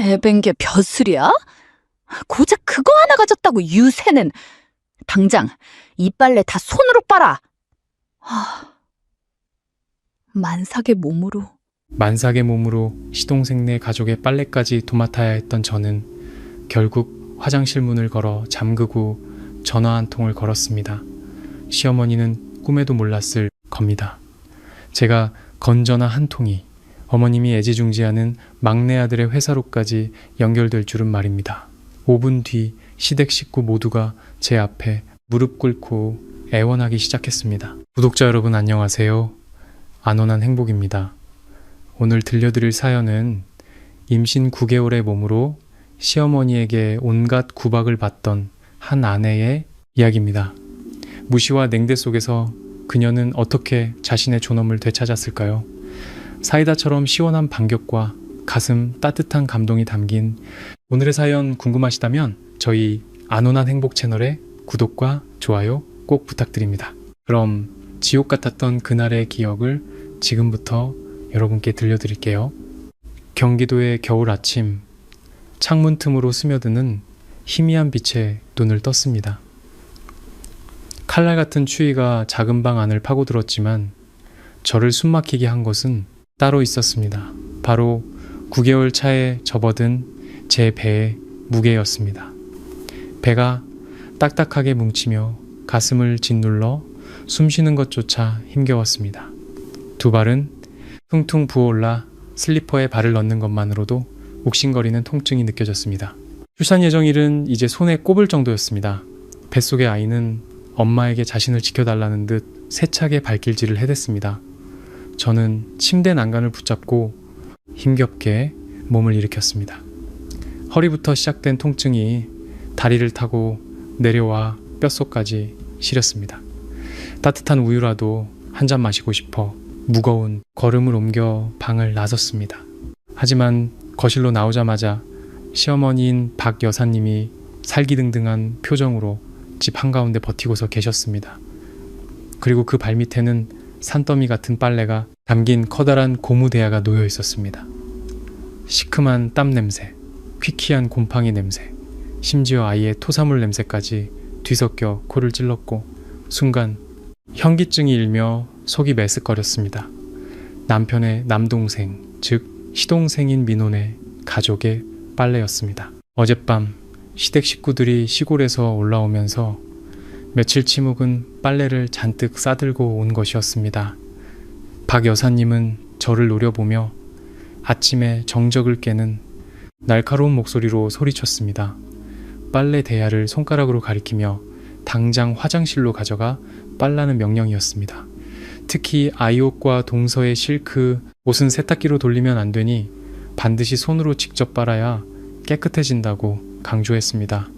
애밴 게 벼슬이야? 고작 그거 하나 가졌다고 유세는. 당장 이 빨래 다 손으로 빨아. 만삭의 몸으로. 만삭의 몸으로 시동생네 가족의 빨래까지 도맡아야 했던 저는 결국 화장실 문을 걸어 잠그고 전화 한 통을 걸었습니다. 시어머니는 꿈에도 몰랐을 겁니다. 제가 건 전화 한 통이 어머님이 애지중지하는 막내 아들의 회사로까지 연결될 줄은 말입니다. 5분 뒤 시댁 식구 모두가 제 앞에 무릎 꿇고 애원하기 시작했습니다. 구독자 여러분 안녕하세요. 안온한 행복입니다. 오늘 들려드릴 사연은 임신 9개월의 몸으로 시어머니에게 온갖 구박을 받던 한 아내의 이야기입니다. 무시와 냉대 속에서 그녀는 어떻게 자신의 존엄을 되찾았을까요? 사이다처럼 시원한 반격과 가슴 따뜻한 감동이 담긴 오늘의 사연 궁금하시다면 저희 안온한 행복 채널의 구독과 좋아요 꼭 부탁드립니다. 그럼 지옥 같았던 그날의 기억을 지금부터 여러분께 들려드릴게요. 경기도의 겨울 아침, 창문 틈으로 스며드는 희미한 빛에 눈을 떴습니다. 칼날 같은 추위가 작은 방 안을 파고들었지만 저를 숨막히게 한 것은 따로 있었습니다. 바로 9개월 차에 접어든 제 배의 무게였습니다. 배가 딱딱하게 뭉치며 가슴을 짓눌러 숨쉬는 것조차 힘겨웠습니다. 두 발은 퉁퉁 부어올라 슬리퍼에 발을 넣는 것만으로도 욱신거리는 통증이 느껴졌습니다. 출산 예정일은 이제 손에 꼽을 정도였습니다. 뱃속의 아이는 엄마에게 자신을 지켜달라는 듯 세차게 발길질을 해댔습니다. 저는 침대 난간을 붙잡고 힘겹게 몸을 일으켰습니다. 허리부터 시작된 통증이 다리를 타고 내려와 뼛속까지 시렸습니다. 따뜻한 우유라도 한 잔 마시고 싶어 무거운 걸음을 옮겨 방을 나섰습니다. 하지만 거실로 나오자마자 시어머니인 박 여사님이 살기등등한 표정으로 집 한가운데 버티고서 계셨습니다. 그리고 그 발밑에는 산더미 같은 빨래가 담긴 커다란 고무대야가 놓여 있었습니다. 시큼한 땀 냄새, 퀴퀴한 곰팡이 냄새, 심지어 아이의 토사물 냄새까지 뒤섞여 코를 찔렀고 순간 현기증이 일며 속이 메스꺼렸습니다. 남편의 남동생, 즉 시동생인 민혼의 가족의 빨래였습니다. 어젯밤 시댁 식구들이 시골에서 올라오면서 며칠 치묵은 빨래를 잔뜩 싸들고 온 것이었습니다. 박 여사님은 저를 노려보며 아침에 정적을 깨는 날카로운 목소리로 소리쳤습니다. 빨래 대야를 손가락으로 가리키며 당장 화장실로 가져가 빨라는 명령이었습니다. 특히 아이옷과 동서의 실크, 옷은 세탁기로 돌리면 안 되니 반드시 손으로 직접 빨아야 깨끗해진다고 강조했습니다.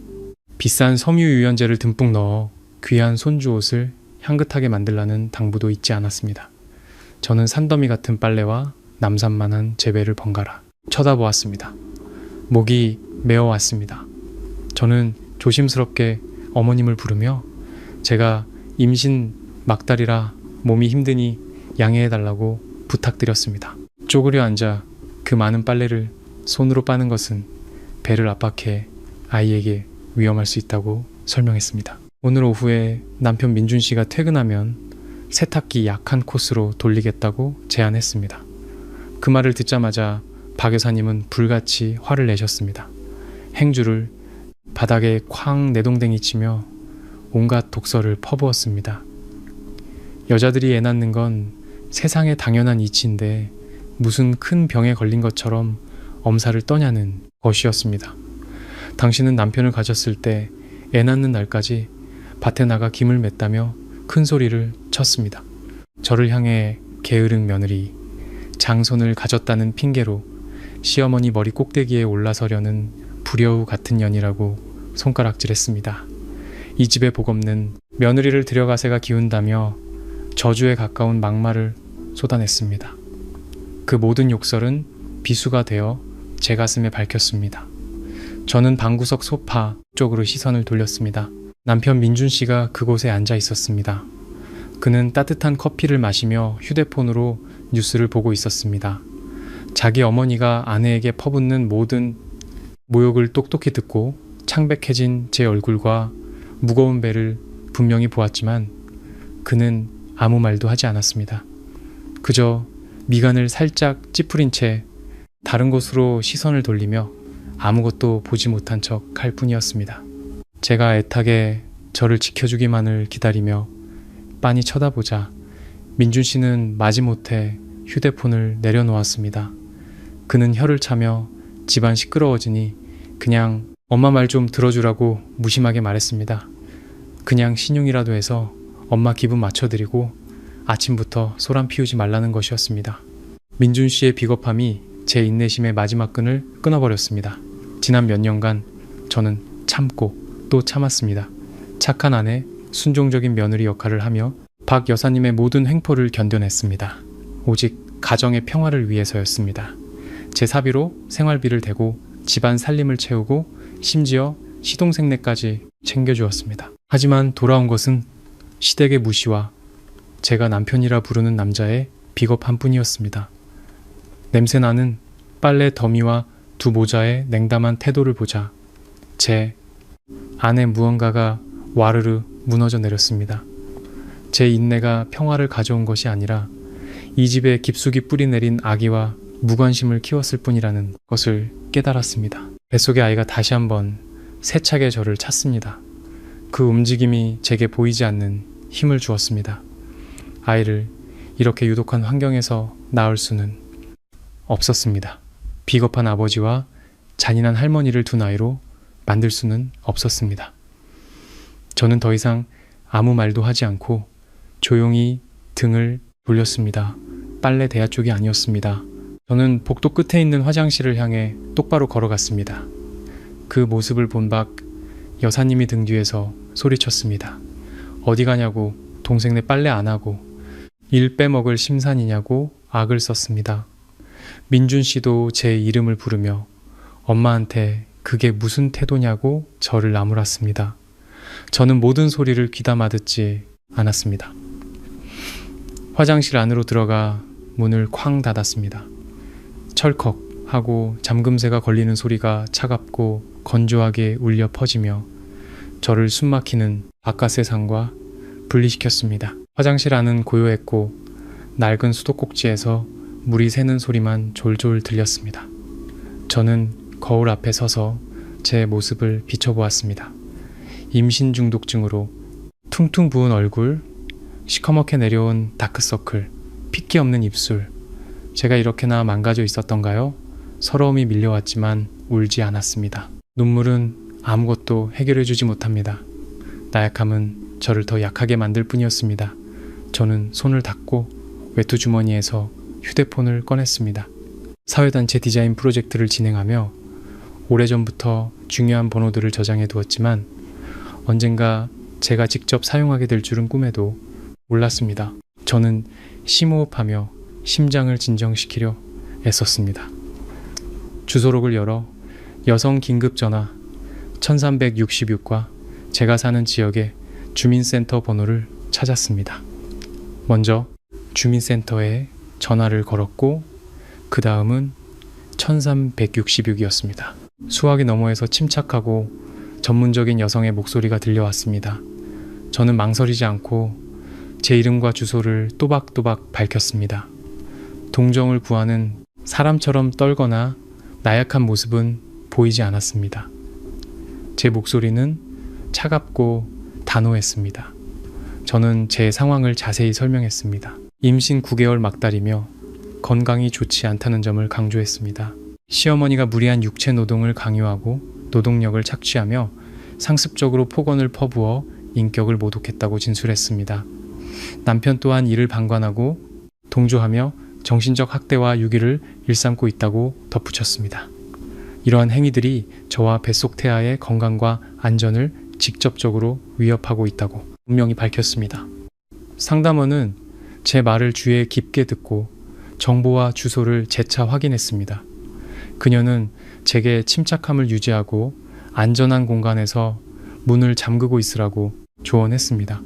비싼 섬유유연제를 듬뿍 넣어 귀한 손주 옷을 향긋하게 만들라는 당부도 잊지 않았습니다. 저는 산더미 같은 빨래와 남산만한 제 배를 번갈아 쳐다보았습니다. 목이 메어왔습니다. 저는 조심스럽게 어머님을 부르며 제가 임신 막달이라 몸이 힘드니 양해해달라고 부탁드렸습니다. 쪼그려 앉아 그 많은 빨래를 손으로 빠는 것은 배를 압박해 아이에게 위험할 수 있다고 설명했습니다. 오늘 오후에 남편 민준 씨가 퇴근하면 세탁기 약한 코스로 돌리겠다고 제안했습니다. 그 말을 듣자마자 박 여사님은 불같이 화를 내셨습니다. 행주를 바닥에 쾅 내동댕이 치며 온갖 독설을 퍼부었습니다. 여자들이 애 낳는 건 세상에 당연한 이치인데 무슨 큰 병에 걸린 것처럼 엄살을 떠냐는 것이었습니다. 당신은 남편을 가졌을 때 애 낳는 날까지 밭에 나가 김을 맸다며 큰 소리를 쳤습니다. 저를 향해 게으른 며느리, 장손을 가졌다는 핑계로 시어머니 머리 꼭대기에 올라서려는 불여우 같은 년이라고 손가락질했습니다. 이 집에 복 없는 며느리를 들여가세가 기운다며 저주에 가까운 막말을 쏟아냈습니다. 그 모든 욕설은 비수가 되어 제 가슴에 밝혔습니다. 저는 방구석 소파 쪽으로 시선을 돌렸습니다. 남편 민준 씨가 그곳에 앉아 있었습니다. 그는 따뜻한 커피를 마시며 휴대폰으로 뉴스를 보고 있었습니다. 자기 어머니가 아내에게 퍼붓는 모든 모욕을 똑똑히 듣고 창백해진 제 얼굴과 무거운 배를 분명히 보았지만 그는 아무 말도 하지 않았습니다. 그저 미간을 살짝 찌푸린 채 다른 곳으로 시선을 돌리며 아무것도 보지 못한 척 할 뿐이었습니다. 제가 애타게 저를 지켜주기만을 기다리며 빤히 쳐다보자 민준 씨는 마지못해 휴대폰을 내려놓았습니다. 그는 혀를 차며 집안 시끄러워지니 그냥 엄마 말 좀 들어주라고 무심하게 말했습니다. 그냥 신용이라도 해서 엄마 기분 맞춰드리고 아침부터 소란 피우지 말라는 것이었습니다. 민준 씨의 비겁함이 제 인내심의 마지막 끈을 끊어버렸습니다. 지난 몇 년간 저는 참고 또 참았습니다. 착한 아내, 순종적인 며느리 역할을 하며 박 여사님의 모든 횡포를 견뎌냈습니다. 오직 가정의 평화를 위해서였습니다. 제 사비로 생활비를 대고 집안 살림을 채우고 심지어 시동생네까지 챙겨주었습니다. 하지만 돌아온 것은 시댁의 무시와 제가 남편이라 부르는 남자의 비겁한 뿐이었습니다. 냄새나는 빨래 더미와 두 모자의 냉담한 태도를 보자 제 안에 무언가가 와르르 무너져 내렸습니다. 제 인내가 평화를 가져온 것이 아니라 이 집에 깊숙이 뿌리 내린 악의와 무관심을 키웠을 뿐이라는 것을 깨달았습니다. 뱃속의 아이가 다시 한번 세차게 저를 찾습니다. 그 움직임이 제게 보이지 않는 힘을 주었습니다. 아이를 이렇게 유독한 환경에서 낳을 수는 없었습니다. 비겁한 아버지와 잔인한 할머니를 둔 아이로 만들 수는 없었습니다. 저는 더 이상 아무 말도 하지 않고 조용히 등을 돌렸습니다. 빨래 대야 쪽이 아니었습니다. 저는 복도 끝에 있는 화장실을 향해 똑바로 걸어갔습니다. 그 모습을 본 박 여사님이 등 뒤에서 소리쳤습니다. 어디 가냐고, 동생네 빨래 안 하고, 일 빼먹을 심산이냐고 악을 썼습니다. 민준 씨도 제 이름을 부르며 엄마한테 그게 무슨 태도냐고 저를 나무랐습니다. 저는 모든 소리를 귀담아 듣지 않았습니다. 화장실 안으로 들어가 문을 쾅 닫았습니다. 철컥 하고 잠금새가 걸리는 소리가 차갑고 건조하게 울려 퍼지며 저를 숨막히는 바깥 세상과 분리시켰습니다. 화장실 안은 고요했고 낡은 수도꼭지에서 물이 새는 소리만 졸졸 들렸습니다. 저는 거울 앞에 서서 제 모습을 비춰보았습니다. 임신 중독증으로 퉁퉁 부은 얼굴, 시커멓게 내려온 다크서클, 핏기 없는 입술. 제가 이렇게나 망가져 있었던가요? 서러움이 밀려왔지만 울지 않았습니다. 눈물은 아무것도 해결해주지 못합니다. 나약함은 저를 더 약하게 만들 뿐이었습니다. 저는 손을 닫고 외투 주머니에서 휴대폰을 꺼냈습니다. 사회단체 디자인 프로젝트를 진행하며 오래전부터 중요한 번호들을 저장해 두었지만 언젠가 제가 직접 사용하게 될 줄은 꿈에도 몰랐습니다. 저는 심호흡하며 심장을 진정시키려 애썼습니다. 주소록을 열어 여성 긴급전화 1366과 제가 사는 지역의 주민센터 번호를 찾았습니다. 먼저 주민센터에 전화를 걸었고 그 다음은 1366이었습니다. 수화기 너머에서 침착하고 전문적인 여성의 목소리가 들려왔습니다. 저는 망설이지 않고 제 이름과 주소를 또박또박 밝혔습니다. 동정을 구하는 사람처럼 떨거나 나약한 모습은 보이지 않았습니다. 제 목소리는 차갑고 단호했습니다. 저는 제 상황을 자세히 설명했습니다. 임신 9개월 막달이며 건강이 좋지 않다는 점을 강조했습니다. 시어머니가 무리한 육체 노동을 강요하고 노동력을 착취하며 상습적으로 폭언을 퍼부어 인격을 모독했다고 진술했습니다. 남편 또한 이를 방관하고 동조하며 정신적 학대와 유기를 일삼고 있다고 덧붙였습니다. 이러한 행위들이 저와 뱃속 태아의 건강과 안전을 직접적으로 위협하고 있다고 분명히 밝혔습니다. 상담원은 제 말을 귀에 깊게 듣고 정보와 주소를 재차 확인했습니다. 그녀는 제게 침착함을 유지하고 안전한 공간에서 문을 잠그고 있으라고 조언했습니다.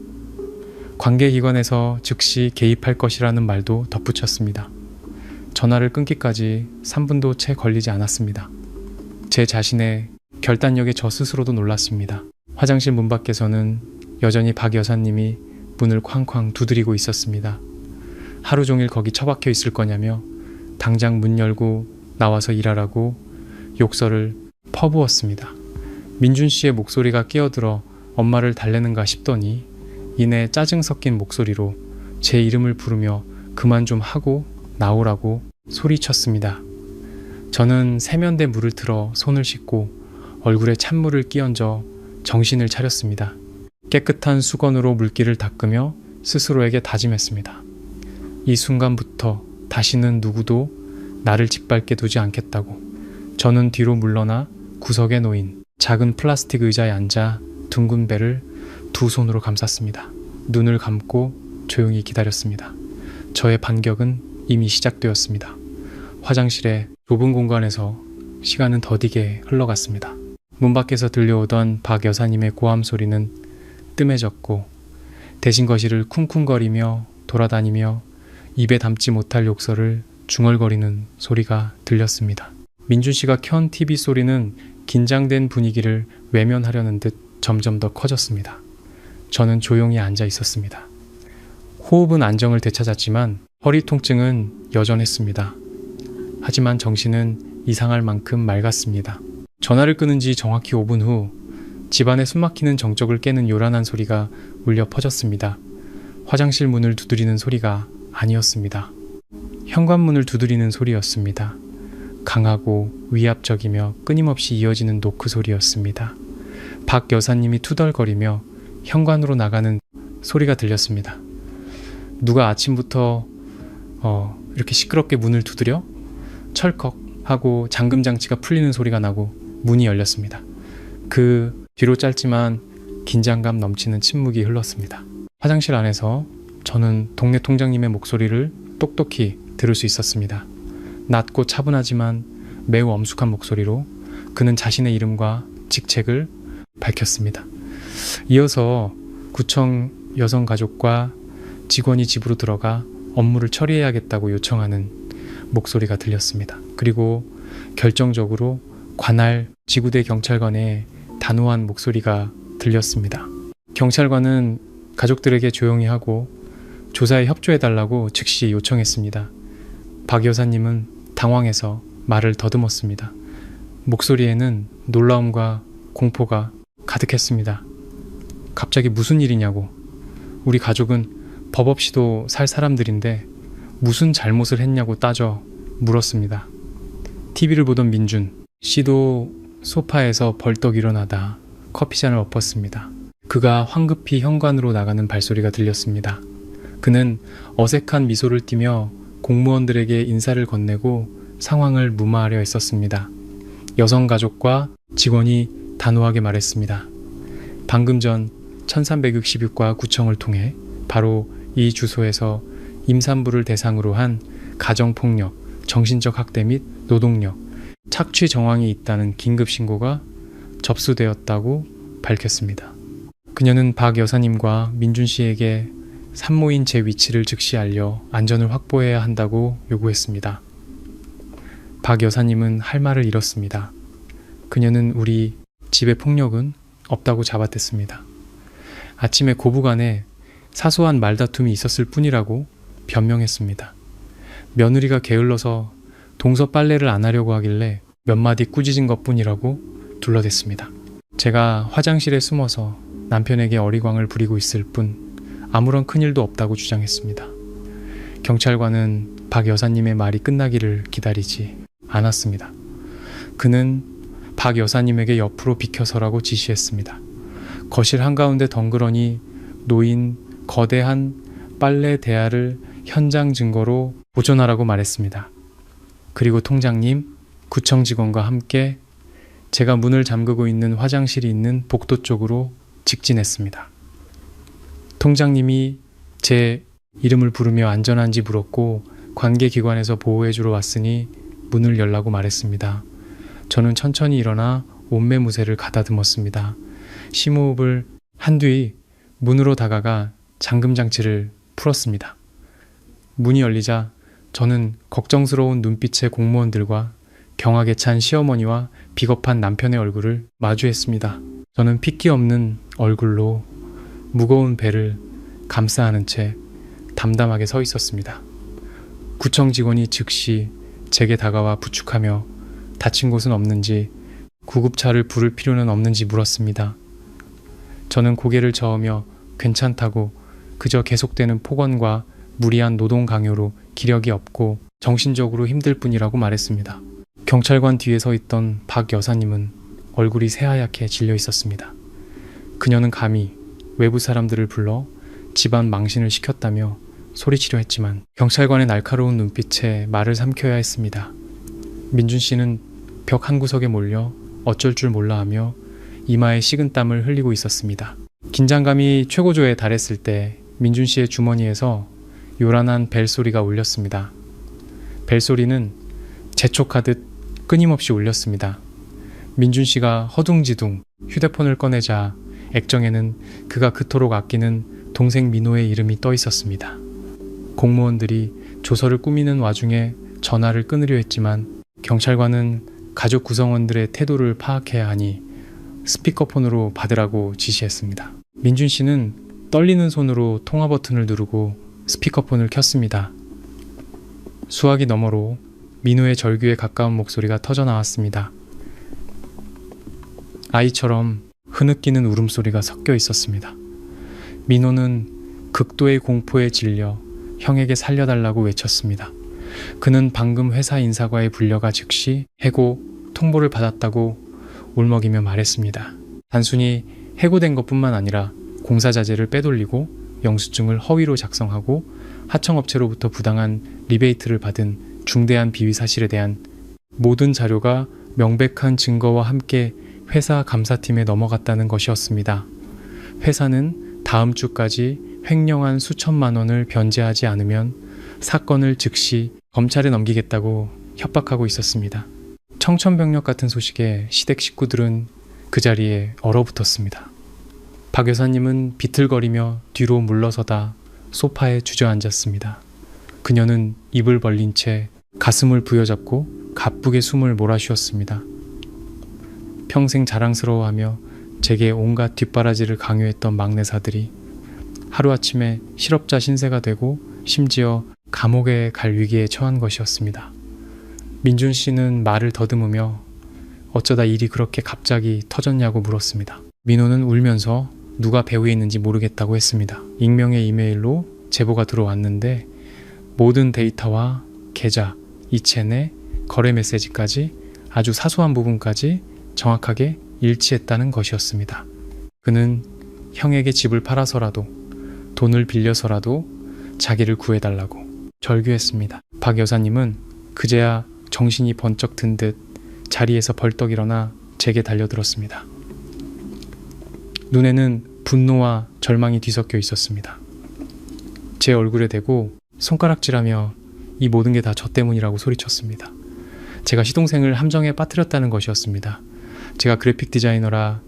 관계기관에서 즉시 개입할 것이라는 말도 덧붙였습니다. 전화를 끊기까지 3분도 채 걸리지 않았습니다. 제 자신의 결단력에 저 스스로도 놀랐습니다. 화장실 문 밖에서는 여전히 박 여사님이 문을 쾅쾅 두드리고 있었습니다. 하루 종일 거기 처박혀 있을 거냐며 당장 문 열고 나와서 일하라고 욕설을 퍼부었습니다. 민준 씨의 목소리가 끼어들어 엄마를 달래는가 싶더니 이내 짜증 섞인 목소리로 제 이름을 부르며 그만 좀 하고 나오라고 소리쳤습니다. 저는 세면대 물을 틀어 손을 씻고 얼굴에 찬물을 끼얹어 정신을 차렸습니다. 깨끗한 수건으로 물기를 닦으며 스스로에게 다짐했습니다. 이 순간부터 다시는 누구도 나를 짓밟게 두지 않겠다고. 저는 뒤로 물러나 구석에 놓인 작은 플라스틱 의자에 앉아 둥근 배를 두 손으로 감쌌습니다. 눈을 감고 조용히 기다렸습니다. 저의 반격은 이미 시작되었습니다. 화장실의 좁은 공간에서 시간은 더디게 흘러갔습니다. 문 밖에서 들려오던 박 여사님의 고함 소리는 뜸해졌고 대신 거실을 쿵쿵거리며 돌아다니며 입에 담지 못할 욕설을 중얼거리는 소리가 들렸습니다. 민준 씨가 켠 TV 소리는 긴장된 분위기를 외면하려는 듯 점점 더 커졌습니다. 저는 조용히 앉아 있었습니다. 호흡은 안정을 되찾았지만 허리 통증은 여전했습니다. 하지만 정신은 이상할 만큼 맑았습니다. 전화를 끊은 지 정확히 5분 후 집안에 숨막히는 정적을 깨는 요란한 소리가 울려 퍼졌습니다. 화장실 문을 두드리는 소리가 아니었습니다. 현관문을 두드리는 소리였습니다. 강하고 위압적이며 끊임없이 이어지는 노크 소리였습니다. 박 여사님이 투덜거리며 현관으로 나가는 소리가 들렸습니다. 누가 아침부터 이렇게 시끄럽게 문을 두드려? 철컥 하고 잠금 장치가 풀리는 소리가 나고 문이 열렸습니다. 그 뒤로 짧지만 긴장감 넘치는 침묵이 흘렀습니다. 화장실 안에서 저는 동네 통장님의 목소리를 똑똑히 들을 수 있었습니다. 낮고 차분하지만 매우 엄숙한 목소리로 그는 자신의 이름과 직책을 밝혔습니다. 이어서 구청 여성가족과 직원이 집으로 들어가 업무를 처리해야겠다고 요청하는 목소리가 들렸습니다. 그리고 결정적으로 관할 지구대 경찰관의 단호한 목소리가 들렸습니다. 경찰관은 가족들에게 조용히 하고 조사에 협조해달라고 즉시 요청했습니다. 박 여사님은 당황해서 말을 더듬었습니다. 목소리에는 놀라움과 공포가 가득했습니다. 갑자기 무슨 일이냐고. 우리 가족은 법 없이도 살 사람들인데 무슨 잘못을 했냐고 따져 물었습니다. TV를 보던 민준 씨도 소파에서 벌떡 일어나다 커피잔을 엎었습니다. 그가 황급히 현관으로 나가는 발소리가 들렸습니다. 그는 어색한 미소를 띠며 공무원들에게 인사를 건네고 상황을 무마하려 했었습니다. 여성가족과 직원이 단호하게 말했습니다. 방금 전 1366과 구청을 통해 바로 이 주소에서 임산부를 대상으로 한 가정폭력, 정신적 학대 및 노동력, 착취 정황이 있다는 긴급 신고가 접수되었다고 밝혔습니다. 그녀는 박 여사님과 민준 씨에게 산모인 제 위치를 즉시 알려 안전을 확보해야 한다고 요구했습니다. 박 여사님은 할 말을 잃었습니다. 그녀는 우리 집의 폭력은 없다고 잡아댔습니다. 아침에 고부간에 사소한 말다툼이 있었을 뿐이라고 변명했습니다. 며느리가 게을러서 동서 빨래를 안 하려고 하길래 몇 마디 꾸짖은 것뿐이라고 둘러댔습니다. 제가 화장실에 숨어서 남편에게 어리광을 부리고 있을 뿐 아무런 큰일도 없다고 주장했습니다. 경찰관은 박 여사님의 말이 끝나기를 기다리지 않았습니다. 그는 박 여사님에게 옆으로 비켜서라고 지시했습니다. 거실 한가운데 덩그러니 놓인 거대한 빨래 대야를 현장 증거로 보존하라고 말했습니다. 그리고 통장님, 구청 직원과 함께 제가 문을 잠그고 있는 화장실이 있는 복도 쪽으로 직진했습니다. 통장님이 제 이름을 부르며 안전한지 물었고 관계기관에서 보호해주러 왔으니 문을 열라고 말했습니다. 저는 천천히 일어나 옷매무새를 가다듬었습니다. 심호흡을 한 뒤 문으로 다가가 잠금장치를 풀었습니다. 문이 열리자 저는 걱정스러운 눈빛의 공무원들과 경악에 찬 시어머니와 비겁한 남편의 얼굴을 마주했습니다. 저는 핏기 없는 얼굴로 무거운 배를 감싸 안은 채 담담하게 서 있었습니다. 구청 직원이 즉시 제게 다가와 부축하며 다친 곳은 없는지, 구급차를 부를 필요는 없는지 물었습니다. 저는 고개를 저으며 괜찮다고, 그저 계속되는 폭언과 무리한 노동 강요로 기력이 없고 정신적으로 힘들 뿐이라고 말했습니다. 경찰관 뒤에 서 있던 박 여사님은 얼굴이 새하얗게 질려 있었습니다. 그녀는 감히 외부 사람들을 불러 집안 망신을 시켰다며 소리치려 했지만 경찰관의 날카로운 눈빛에 말을 삼켜야 했습니다. 민준 씨는 벽 한 구석에 몰려 어쩔 줄 몰라 하며 이마에 식은땀을 흘리고 있었습니다. 긴장감이 최고조에 달했을 때 민준 씨의 주머니에서 요란한 벨소리가 울렸습니다. 벨소리는 재촉하듯 끊임없이 울렸습니다. 민준 씨가 허둥지둥 휴대폰을 꺼내자 액정에는 그가 그토록 아끼는 동생 민호의 이름이 떠 있었습니다. 공무원들이 조서를 꾸미는 와중에 전화를 끊으려 했지만 경찰관은 가족 구성원들의 태도를 파악해야 하니 스피커폰으로 받으라고 지시했습니다. 민준 씨는 떨리는 손으로 통화 버튼을 누르고 스피커폰을 켰습니다. 수화기 너머로 민호의 절규에 가까운 목소리가 터져 나왔습니다. 아이처럼 흐느끼는 울음소리가 섞여 있었습니다. 민호는 극도의 공포에 질려 형에게 살려달라고 외쳤습니다. 그는 방금 회사 인사과에 불려가 즉시 해고 통보를 받았다고 울먹이며 말했습니다. 단순히 해고된 것뿐만 아니라 공사 자재를 빼돌리고 영수증을 허위로 작성하고 하청업체로부터 부당한 리베이트를 받은 중대한 비위 사실에 대한 모든 자료가 명백한 증거와 함께 회사 감사팀에 넘어갔다는 것이었습니다. 회사는 다음 주까지 횡령한 수천만 원을 변제하지 않으면 사건을 즉시 검찰에 넘기겠다고 협박하고 있었습니다. 청천벽력 같은 소식에 시댁 식구들은 그 자리에 얼어붙었습니다. 박 여사님은 비틀거리며 뒤로 물러서다 소파에 주저앉았습니다. 그녀는 입을 벌린 채 가슴을 부여잡고 가쁘게 숨을 몰아쉬었습니다. 평생 자랑스러워하며 제게 온갖 뒷바라지를 강요했던 막내사들이 하루아침에 실업자 신세가 되고 심지어 감옥에 갈 위기에 처한 것이었습니다. 민준 씨는 말을 더듬으며 어쩌다 일이 그렇게 갑자기 터졌냐고 물었습니다. 민호는 울면서 누가 배후에 있는지 모르겠다고 했습니다. 익명의 이메일로 제보가 들어왔는데 모든 데이터와 계좌, 이체내, 거래 메시지까지 아주 사소한 부분까지 정확하게 일치했다는 것이었습니다. 그는 형에게 집을 팔아서라도 돈을 빌려서라도 자기를 구해달라고 절규했습니다. 박 여사님은 그제야 정신이 번쩍 든 듯 자리에서 벌떡 일어나 제게 달려들었습니다. 눈에는 분노와 절망이 뒤섞여 있었습니다. 제 얼굴에 대고 손가락질하며 이 모든 게 다 저 때문이라고 소리쳤습니다. 제가 시동생을 함정에 빠뜨렸다는 것이었습니다. 제가 그래픽 디자이너라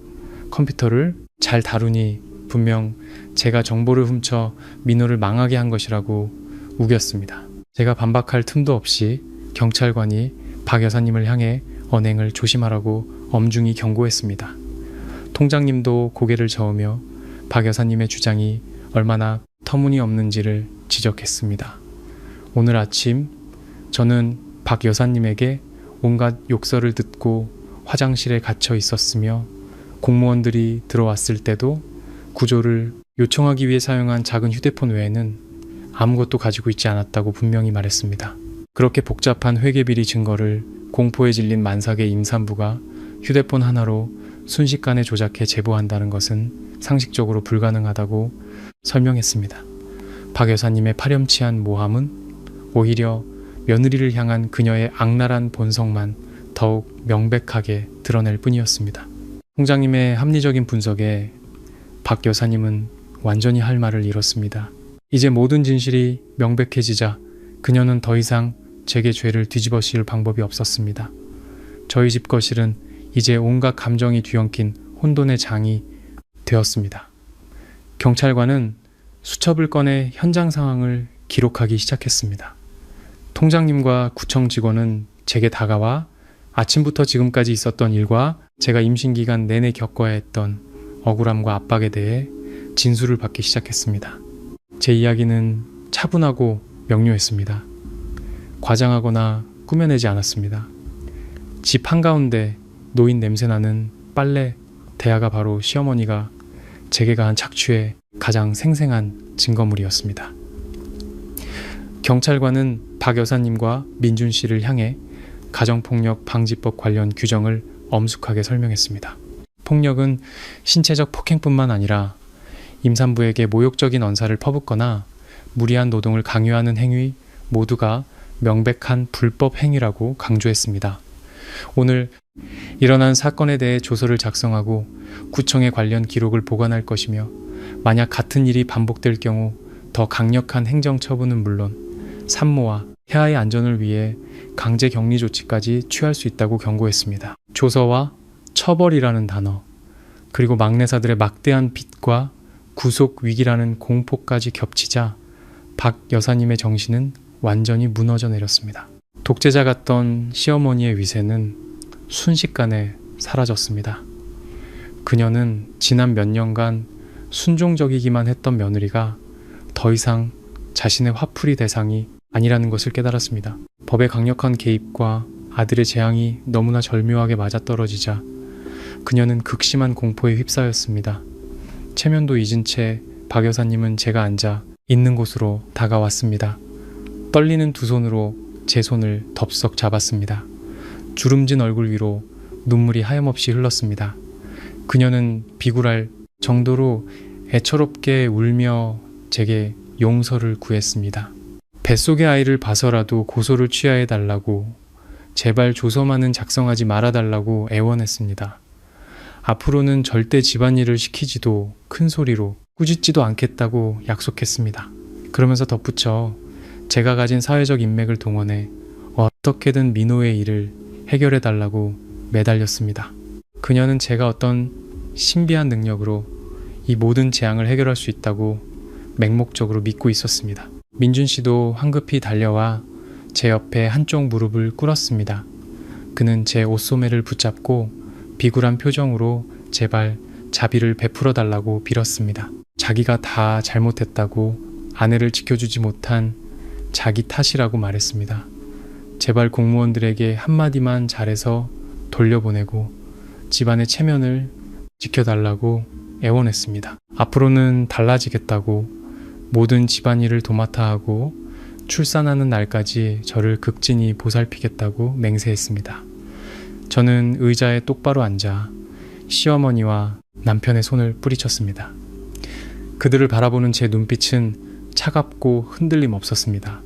컴퓨터를 잘 다루니 분명 제가 정보를 훔쳐 민호를 망하게 한 것이라고 우겼습니다. 제가 반박할 틈도 없이 경찰관이 박 여사님을 향해 언행을 조심하라고 엄중히 경고했습니다. 통장님도 고개를 저으며 박 여사님의 주장이 얼마나 터무니없는지를 지적했습니다. 오늘 아침 저는 박 여사님에게 온갖 욕설을 듣고 화장실에 갇혀 있었으며 공무원들이 들어왔을 때도 구조를 요청하기 위해 사용한 작은 휴대폰 외에는 아무것도 가지고 있지 않았다고 분명히 말했습니다. 그렇게 복잡한 회계비리 증거를 공포에 질린 만삭의 임산부가 휴대폰 하나로 순식간에 조작해 제보한다는 것은 상식적으로 불가능하다고 설명했습니다. 박 여사님의 파렴치한 모함은 오히려 며느리를 향한 그녀의 악랄한 본성만 더욱 명백하게 드러낼 뿐이었습니다. 통장님의 합리적인 분석에 박 여사님은 완전히 할 말을 잃었습니다. 이제 모든 진실이 명백해지자 그녀는 더 이상 제게 죄를 뒤집어 씌울 방법이 없었습니다. 저희 집 거실은 이제 온갖 감정이 뒤엉킨 혼돈의 장이 되었습니다. 경찰관은 수첩을 꺼내 현장 상황을 기록하기 시작했습니다. 통장님과 구청 직원은 제게 다가와 아침부터 지금까지 있었던 일과 제가 임신 기간 내내 겪어야 했던 억울함과 압박에 대해 진술을 받기 시작했습니다. 제 이야기는 차분하고 명료했습니다. 과장하거나 꾸며내지 않았습니다. 집 한가운데 노인 냄새나는 빨래 대야가 바로 시어머니가 제게 가한 착취의 가장 생생한 증거물이었습니다. 경찰관은 박 여사님과 민준 씨를 향해 가정폭력 방지법 관련 규정을 엄숙하게 설명했습니다. 폭력은 신체적 폭행뿐만 아니라 임산부에게 모욕적인 언사를 퍼붓거나 무리한 노동을 강요하는 행위 모두가 명백한 불법 행위라고 강조했습니다. 오늘 일어난 사건에 대해 조서를 작성하고 구청에 관련 기록을 보관할 것이며 만약 같은 일이 반복될 경우 더 강력한 행정처분은 물론 산모와 태아의 안전을 위해 강제 격리 조치까지 취할 수 있다고 경고했습니다. 조서와 처벌이라는 단어, 그리고 막내사들의 막대한 빚과 구속 위기라는 공포까지 겹치자 박 여사님의 정신은 완전히 무너져 내렸습니다. 독재자 같던 시어머니의 위세는 순식간에 사라졌습니다. 그녀는 지난 몇 년간 순종적이기만 했던 며느리가 더 이상 자신의 화풀이 대상이 아니라는 것을 깨달았습니다. 법의 강력한 개입과 아들의 재앙이 너무나 절묘하게 맞아떨어지자 그녀는 극심한 공포에 휩싸였습니다. 체면도 잊은 채 박 여사님은 제가 앉아 있는 곳으로 다가왔습니다. 떨리는 두 손으로 제 손을 덥석 잡았습니다. 주름진 얼굴 위로 눈물이 하염없이 흘렀습니다. 그녀는 비굴할 정도로 애처롭게 울며 제게 용서를 구했습니다. 뱃속의 아이를 봐서라도 고소를 취하해 달라고, 제발 조서만은 작성하지 말아달라고 애원했습니다. 앞으로는 절대 집안일을 시키지도 큰 소리로 꾸짖지도 않겠다고 약속했습니다. 그러면서 덧붙여 제가 가진 사회적 인맥을 동원해 어떻게든 민호의 일을 해결해 달라고 매달렸습니다. 그녀는 제가 어떤 신비한 능력으로 이 모든 재앙을 해결할 수 있다고 맹목적으로 믿고 있었습니다. 민준 씨도 황급히 달려와 제 옆에 한쪽 무릎을 꿇었습니다. 그는 제 옷소매를 붙잡고 비굴한 표정으로 제발 자비를 베풀어 달라고 빌었습니다. 자기가 다 잘못했다고, 아내를 지켜주지 못한 자기 탓이라고 말했습니다. 제발 공무원들에게 한마디만 잘해서 돌려보내고 집안의 체면을 지켜달라고 애원했습니다. 앞으로는 달라지겠다고, 모든 집안일을 도맡아 하고 출산하는 날까지 저를 극진히 보살피겠다고 맹세했습니다. 저는 의자에 똑바로 앉아 시어머니와 남편의 손을 뿌리쳤습니다. 그들을 바라보는 제 눈빛은 차갑고 흔들림 없었습니다.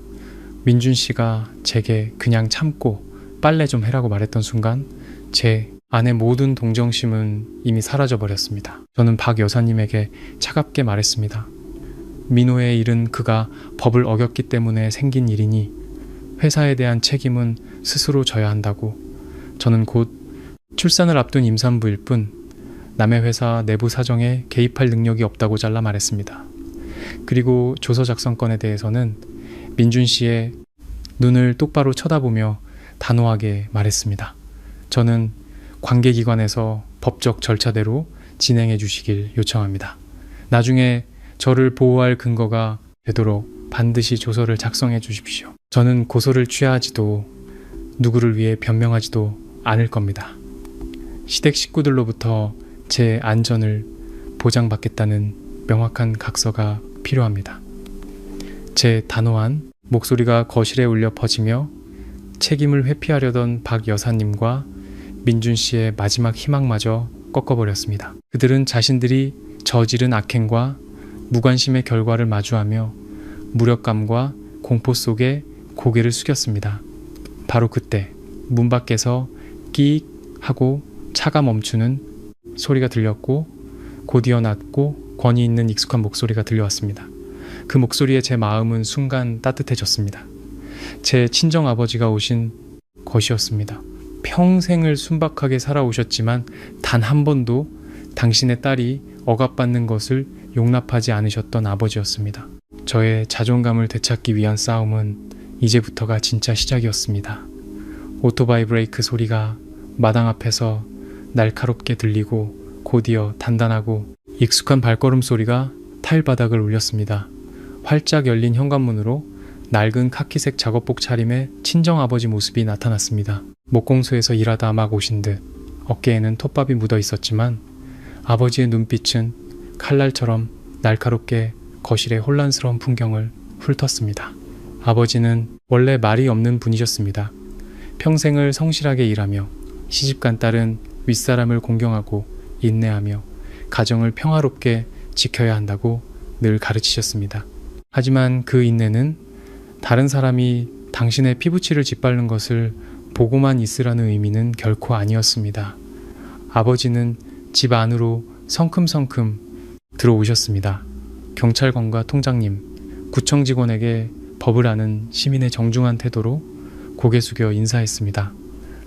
민준 씨가 제게 그냥 참고 빨래 좀 해라고 말했던 순간 제 안의 모든 동정심은 이미 사라져버렸습니다. 저는 박 여사님에게 차갑게 말했습니다. 민호의 일은 그가 법을 어겼기 때문에 생긴 일이니 회사에 대한 책임은 스스로 져야 한다고. 저는 곧 출산을 앞둔 임산부일 뿐 남의 회사 내부 사정에 개입할 능력이 없다고 잘라 말했습니다. 그리고 조서 작성건에 대해서는 민준 씨의 눈을 똑바로 쳐다보며 단호하게 말했습니다. 저는 관계기관에서 법적 절차대로 진행해 주시길 요청합니다. 나중에 저를 보호할 근거가 되도록 반드시 조서를 작성해 주십시오. 저는 고소를 취하지도 누구를 위해 변명하지도 않을 겁니다. 시댁 식구들로부터 제 안전을 보장받겠다는 명확한 각서가 필요합니다. 제 단호한 목소리가 거실에 울려 퍼지며 책임을 회피하려던 박 여사님과 민준 씨의 마지막 희망마저 꺾어버렸습니다. 그들은 자신들이 저지른 악행과 무관심의 결과를 마주하며 무력감과 공포 속에 고개를 숙였습니다. 바로 그때 문 밖에서 끼익 하고 차가 멈추는 소리가 들렸고 곧이어 낮고 권위 있는 익숙한 목소리가 들려왔습니다. 그 목소리에 제 마음은 순간 따뜻해졌습니다. 제 친정아버지가 오신 것이었습니다. 평생을 순박하게 살아오셨지만 단 한 번도 당신의 딸이 억압받는 것을 용납하지 않으셨던 아버지였습니다. 저의 자존감을 되찾기 위한 싸움은 이제부터가 진짜 시작이었습니다. 오토바이 브레이크 소리가 마당 앞에서 날카롭게 들리고 곧이어 단단하고 익숙한 발걸음 소리가 타일 바닥을 울렸습니다. 활짝 열린 현관문으로 낡은 카키색 작업복 차림의 친정아버지 모습이 나타났습니다. 목공소에서 일하다 막 오신 듯 어깨에는 톱밥이 묻어 있었지만 아버지의 눈빛은 칼날처럼 날카롭게 거실의 혼란스러운 풍경을 훑었습니다. 아버지는 원래 말이 없는 분이셨습니다. 평생을 성실하게 일하며 시집간 딸은 윗사람을 공경하고 인내하며 가정을 평화롭게 지켜야 한다고 늘 가르치셨습니다. 하지만 그 인내는 다른 사람이 당신의 피부치를 짓밟는 것을 보고만 있으라는 의미는 결코 아니었습니다. 아버지는 집 안으로 성큼성큼 들어오셨습니다. 경찰관과 통장님, 구청 직원에게 법을 아는 시민의 정중한 태도로 고개 숙여 인사했습니다.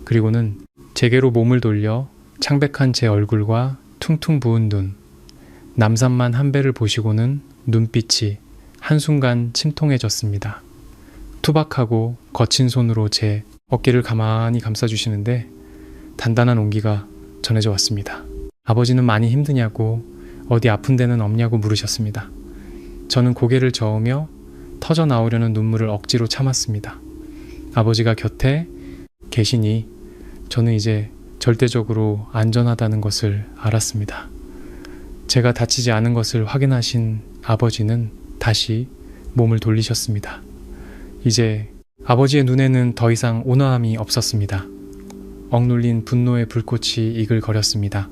그리고는 제게로 몸을 돌려 창백한 제 얼굴과 퉁퉁 부은 눈, 남산만 한 배를 보시고는 눈빛이 한순간 침통해졌습니다. 투박하고 거친 손으로 제 어깨를 가만히 감싸주시는데 단단한 온기가 전해져 왔습니다. 아버지는 많이 힘드냐고 어디 아픈 데는 없냐고 물으셨습니다. 저는 고개를 저으며 터져 나오려는 눈물을 억지로 참았습니다. 아버지가 곁에 계시니 저는 이제 절대적으로 안전하다는 것을 알았습니다. 제가 다치지 않은 것을 확인하신 아버지는 다시 몸을 돌리셨습니다. 이제 아버지의 눈에는 더 이상 온화함이 없었습니다. 억눌린 분노의 불꽃이 이글거렸습니다.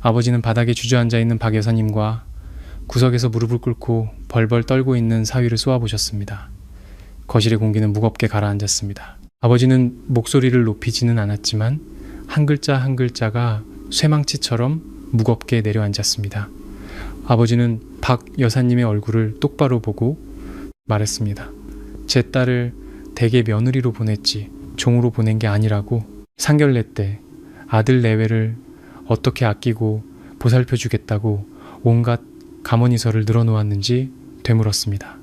아버지는 바닥에 주저앉아 있는 박 여사님과 구석에서 무릎을 꿇고 벌벌 떨고 있는 사위를 쏘아보셨습니다. 거실의 공기는 무겁게 가라앉았습니다. 아버지는 목소리를 높이지는 않았지만 한 글자 한 글자가 쇠망치처럼 무겁게 내려앉았습니다. 아버지는 박 여사님의 얼굴을 똑바로 보고 말했습니다. 제 딸을 댁에 며느리로 보냈지 종으로 보낸 게 아니라고. 상견례 때 아들 내외를 어떻게 아끼고 보살펴 주겠다고 온갖 가머니설을 늘어놓았는지 되물었습니다.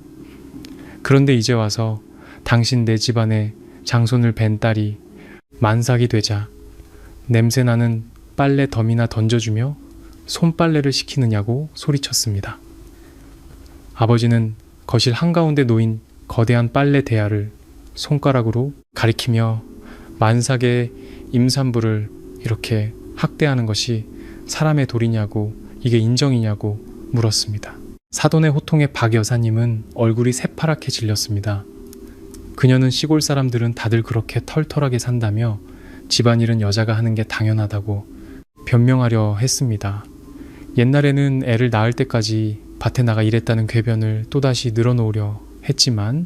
그런데 이제 와서 당신 내 집안에 장손을 뵌 딸이 만삭이 되자 냄새나는 빨래 덤이나 던져주며 손빨래를 시키느냐고 소리쳤습니다. 아버지는 거실 한가운데 놓인 거대한 빨래 대야를 손가락으로 가리키며 만삭의 임산부를 이렇게 학대하는 것이 사람의 도리냐고 이게 인정이냐고 물었습니다. 사돈의 호통에 박 여사님은 얼굴이 새파랗게 질렸습니다. 그녀는 시골 사람들은 다들 그렇게 털털하게 산다며 집안일은 여자가 하는 게 당연하다고 변명하려 했습니다. 옛날에는 애를 낳을 때까지 밭에 나가 일했다는 궤변을 또다시 늘어놓으려 했지만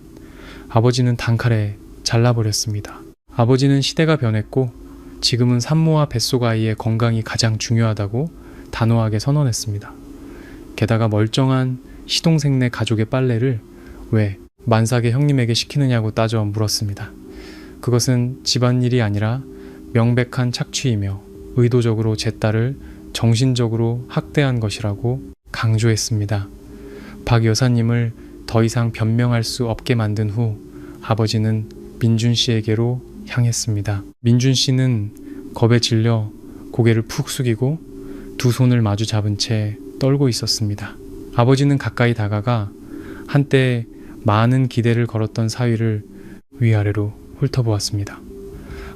아버지는 단칼에 잘라버렸습니다. 아버지는 시대가 변했고 지금은 산모와 뱃속 아이의 건강이 가장 중요하다고 단호하게 선언했습니다. 게다가 멀쩡한 시동생네 가족의 빨래를 왜 만삭의 형님에게 시키느냐고 따져 물었습니다. 그것은 집안일이 아니라 명백한 착취이며 의도적으로 제 딸을 정신적으로 학대한 것이라고 강조했습니다. 박 여사님을 더 이상 변명할 수 없게 만든 후 아버지는 민준 씨에게로 향했습니다. 민준 씨는 겁에 질려 고개를 푹 숙이고 두 손을 마주 잡은 채 떨고 있었습니다. 아버지는 가까이 다가가 한때 많은 기대를 걸었던 사위를 위아래로 훑어보았습니다.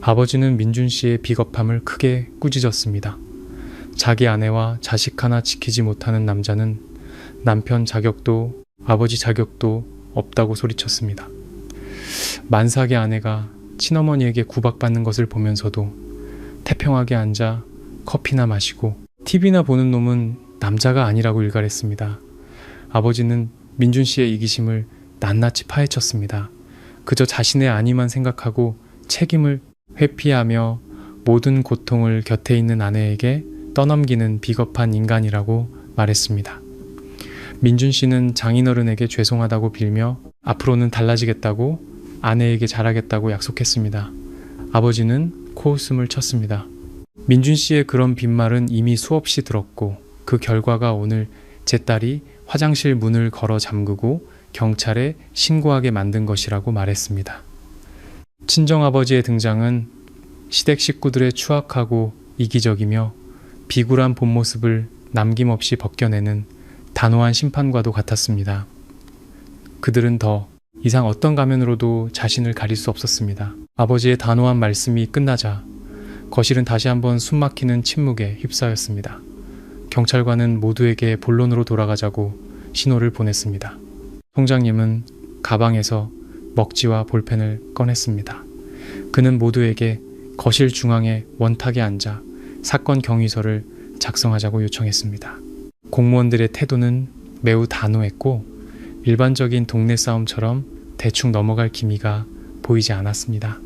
아버지는 민준 씨의 비겁함을 크게 꾸짖었습니다. 자기 아내와 자식 하나 지키지 못하는 남자는 남편 자격도 아버지 자격도 없다고 소리쳤습니다. 만삭의 아내가 친어머니에게 구박받는 것을 보면서도 태평하게 앉아 커피나 마시고 TV나 보는 놈은 남자가 아니라고 일갈했습니다. 아버지는 민준 씨의 이기심을 낱낱이 파헤쳤습니다. 그저 자신의 안위만 생각하고 책임을 회피하며 모든 고통을 곁에 있는 아내에게 떠넘기는 비겁한 인간이라고 말했습니다. 민준 씨는 장인어른에게 죄송하다고 빌며 앞으로는 달라지겠다고 아내에게 잘하겠다고 약속했습니다. 아버지는 코웃음을 쳤습니다. 민준 씨의 그런 빈말은 이미 수없이 들었고 그 결과가 오늘 제 딸이 화장실 문을 걸어 잠그고 경찰에 신고하게 만든 것이라고 말했습니다. 친정아버지의 등장은 시댁 식구들의 추악하고 이기적이며 비굴한 본 모습을 남김없이 벗겨내는 단호한 심판과도 같았습니다. 그들은 더 이상 어떤 가면으로도 자신을 가릴 수 없었습니다. 아버지의 단호한 말씀이 끝나자 거실은 다시 한번 숨막히는 침묵에 휩싸였습니다. 경찰관은 모두에게 본론으로 돌아가자고 신호를 보냈습니다. 통장님은 가방에서 먹지와 볼펜을 꺼냈습니다. 그는 모두에게 거실 중앙에 원탁에 앉아 사건 경위서를 작성하자고 요청했습니다. 공무원들의 태도는 매우 단호했고 일반적인 동네 싸움처럼 대충 넘어갈 기미가 보이지 않았습니다.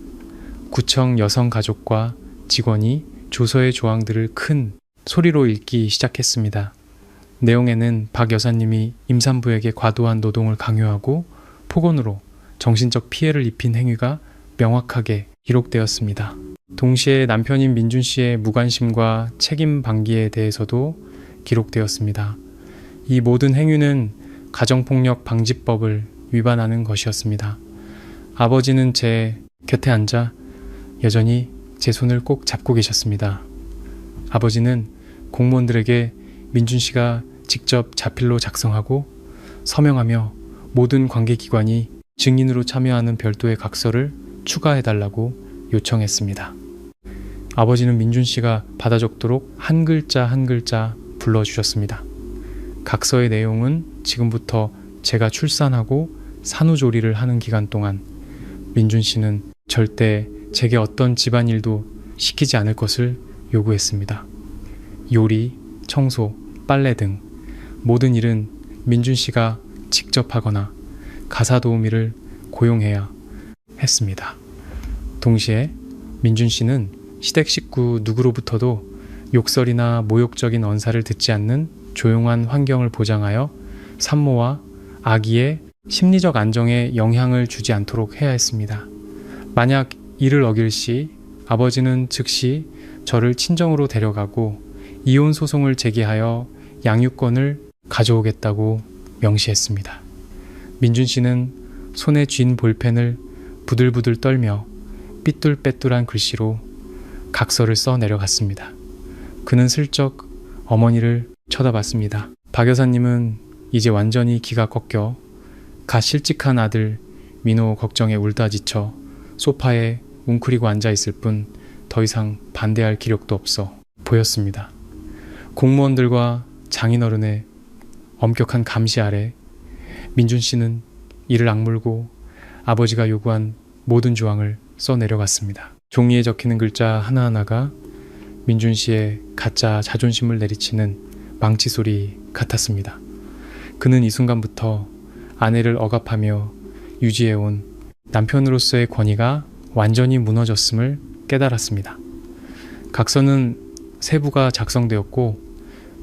구청 여성가족과 직원이 조서의 조항들을 큰 소리로 읽기 시작했습니다. 내용에는 박 여사님이 임산부에게 과도한 노동을 강요하고 폭언으로 정신적 피해를 입힌 행위가 명확하게 기록되었습니다. 동시에 남편인 민준 씨의 무관심과 책임 방기에 대해서도 기록되었습니다. 이 모든 행위는 가정폭력 방지법을 위반하는 것이었습니다. 아버지는 제 곁에 앉아 여전히 제 손을 꼭 잡고 계셨습니다. 아버지는 공무원들에게 민준 씨가 직접 자필로 작성하고 서명하며 모든 관계기관이 증인으로 참여하는 별도의 각서를 추가해달라고 요청했습니다. 아버지는 민준 씨가 받아 적도록 한 글자 한 글자 불러주셨습니다. 각서의 내용은 지금부터 제가 출산하고 산후조리를 하는 기간 동안 민준 씨는 절대 제게 어떤 집안일도 시키지 않을 것을 요구했습니다. 요리, 청소, 빨래 등 모든 일은 민준 씨가 직접 하거나 가사 도우미를 고용해야 했습니다. 동시에 민준 씨는 시댁 식구 누구로부터도 욕설이나 모욕적인 언사를 듣지 않는 조용한 환경을 보장하여 산모와 아기의 심리적 안정에 영향을 주지 않도록 해야 했습니다. 만약 이를 어길 시 아버지는 즉시 저를 친정으로 데려가고 이혼 소송을 제기하여 양육권을 가져오겠다고 명시했습니다. 민준 씨는 손에 쥔 볼펜을 부들부들 떨며 삐뚤빼뚤한 글씨로 각서를 써 내려갔습니다. 그는 슬쩍 어머니를 쳐다봤습니다. 박 여사님은 이제 완전히 기가 꺾여 갓 실직한 아들 민호 걱정에 울다 지쳐 소파에 웅크리고 앉아있을 뿐 더 이상 반대할 기력도 없어 보였습니다. 공무원들과 장인어른의 엄격한 감시 아래 민준 씨는 이를 악물고 아버지가 요구한 모든 조항을 써 내려갔습니다. 종이에 적히는 글자 하나하나가 민준 씨의 가짜 자존심을 내리치는 망치 소리 같았습니다. 그는 이 순간부터 아내를 억압하며 유지해온 남편으로서의 권위가 완전히 무너졌음을 깨달았습니다. 각서는 세부가 작성되었고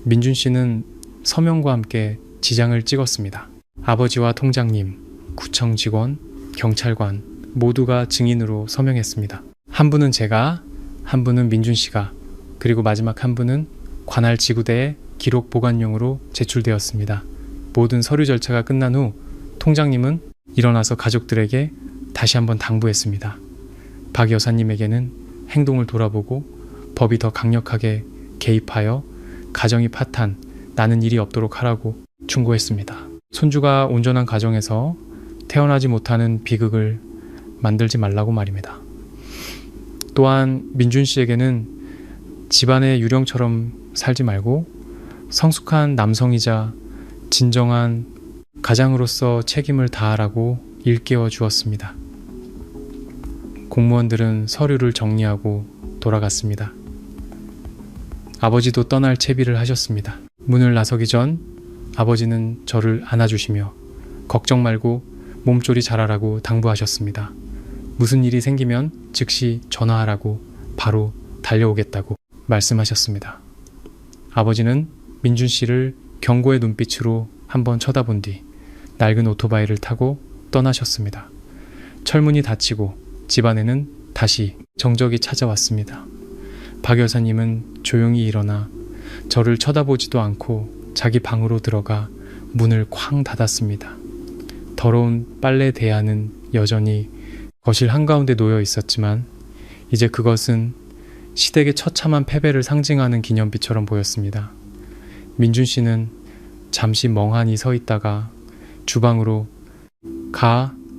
민준 씨는 서명과 함께 지장을 찍었습니다. 아버지와 통장님, 구청 직원, 경찰관 모두가 증인으로 서명했습니다. 한 분은 제가, 한 분은 민준 씨가, 그리고 마지막 한 분은 관할 지구대에 기록 보관용으로 제출되었습니다. 모든 서류 절차가 끝난 후 통장님은 일어나서 가족들에게 다시 한번 당부했습니다. 박 여사님에게는 행동을 돌아보고 법이 더 강력하게 개입하여 가정이 파탄, 나는 일이 없도록 하라고 충고했습니다. 손주가 온전한 가정에서 태어나지 못하는 비극을 만들지 말라고 말입니다. 또한 민준 씨에게는 집안의 유령처럼 살지 말고 성숙한 남성이자 진정한 가장으로서 책임을 다하라고 일깨워 주었습니다. 공무원들은 서류를 정리하고 돌아갔습니다. 아버지도 떠날 채비를 하셨습니다. 문을 나서기 전 아버지는 저를 안아주시며 걱정 말고 몸조리 잘하라고 당부하셨습니다. 무슨 일이 생기면 즉시 전화하라고 바로 달려오겠다고 말씀하셨습니다. 아버지는 민준 씨를 경고의 눈빛으로 한번 쳐다본 뒤 낡은 오토바이를 타고 떠나셨습니다. 철문이 닫히고 집안에는 다시 정적이 찾아왔습니다. 박 여사님은 조용히 일어나 저를 쳐다보지도 않고 자기 방으로 들어가 문을 쾅 닫았습니다. 더러운 빨래 대야는 여전히 거실 한가운데 놓여 있었지만 이제 그것은 시댁의 처참한 패배를 상징하는 기념비처럼 보였습니다. 민준 씨는 잠시 멍하니 서 있다가 주방으로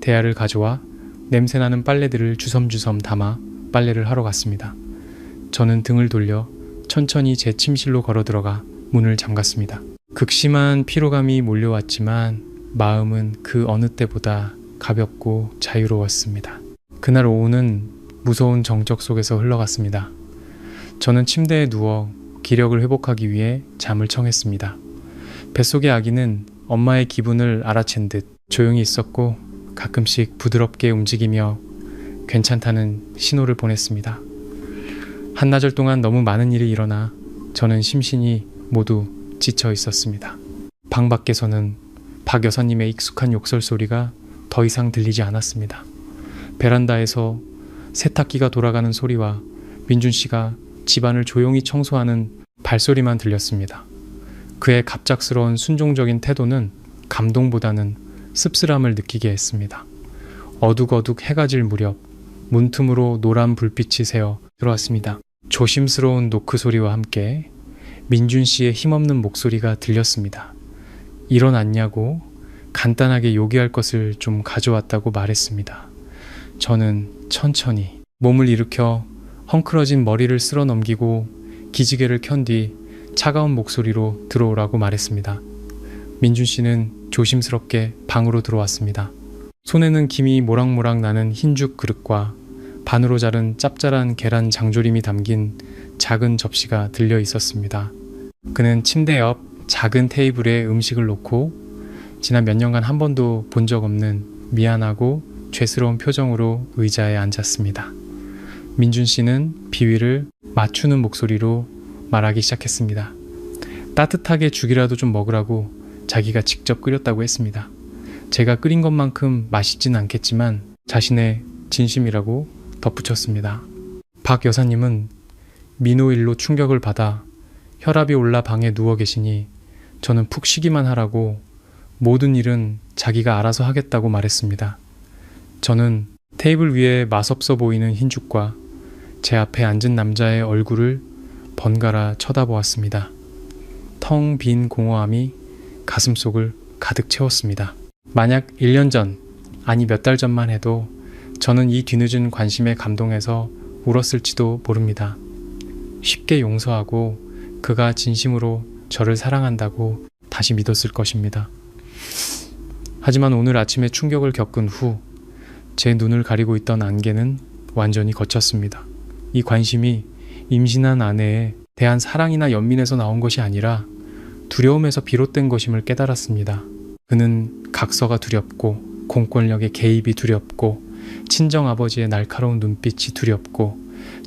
대야를 가져와 냄새나는 빨래들을 주섬주섬 담아 빨래를 하러 갔습니다. 저는 등을 돌려 천천히 제 침실로 걸어 들어가 문을 잠갔습니다. 극심한 피로감이 몰려왔지만 마음은 그 어느 때보다 가볍고 자유로웠습니다. 그날 오후는 무서운 정적 속에서 흘러갔습니다. 저는 침대에 누워 기력을 회복하기 위해 잠을 청했습니다. 뱃속의 아기는 엄마의 기분을 알아챈 듯 조용히 있었고 가끔씩 부드럽게 움직이며 괜찮다는 신호를 보냈습니다. 한나절 동안 너무 많은 일이 일어나 저는 심신이 모두 지쳐 있었습니다. 방 밖에서는 박 여사님의 익숙한 욕설 소리가 더 이상 들리지 않았습니다. 베란다에서 세탁기가 돌아가는 소리와 민준 씨가 집안을 조용히 청소하는 발소리만 들렸습니다. 그의 갑작스러운 순종적인 태도는 감동보다는 씁쓸함을 느끼게 했습니다. 어둑어둑 해가 질 무렵 문틈으로 노란 불빛이 새어 들어왔습니다. 조심스러운 노크 소리와 함께 민준 씨의 힘없는 목소리가 들렸습니다. 일어났냐고 간단하게 요기할 것을 좀 가져왔다고 말했습니다. 저는 천천히 몸을 일으켜 헝클어진 머리를 쓸어 넘기고 기지개를 켠 뒤 차가운 목소리로 들어오라고 말했습니다. 민준 씨는 조심스럽게 방으로 들어왔습니다. 손에는 김이 모락모락 나는 흰죽 그릇과 반으로 자른 짭짤한 계란 장조림이 담긴 작은 접시가 들려 있었습니다. 그는 침대 옆 작은 테이블에 음식을 놓고 지난 몇 년간 한 번도 본 적 없는 미안하고 죄스러운 표정으로 의자에 앉았습니다. 민준 씨는 비위를 맞추는 목소리로 말하기 시작했습니다. 따뜻하게 죽이라도 좀 먹으라고 자기가 직접 끓였다고 했습니다. 제가 끓인 것만큼 맛있진 않겠지만 자신의 진심이라고 덧붙였습니다. 박 여사님은 민호일로 충격을 받아 혈압이 올라 방에 누워 계시니 저는 푹 쉬기만 하라고 모든 일은 자기가 알아서 하겠다고 말했습니다. 저는 테이블 위에 맛없어 보이는 흰죽과 제 앞에 앉은 남자의 얼굴을 번갈아 쳐다보았습니다. 텅 빈 공허함이 가슴속을 가득 채웠습니다. 만약 1년 전, 아니 몇 달 전만 해도 저는 이 뒤늦은 관심에 감동해서 울었을지도 모릅니다. 쉽게 용서하고 그가 진심으로 저를 사랑한다고 다시 믿었을 것입니다. 하지만 오늘 아침에 충격을 겪은 후 제 눈을 가리고 있던 안개는 완전히 걷혔습니다. 이 관심이 임신한 아내에 대한 사랑이나 연민에서 나온 것이 아니라 두려움에서 비롯된 것임을 깨달았습니다. 그는 각서가 두렵고 공권력의 개입이 두렵고 친정아버지의 날카로운 눈빛이 두렵고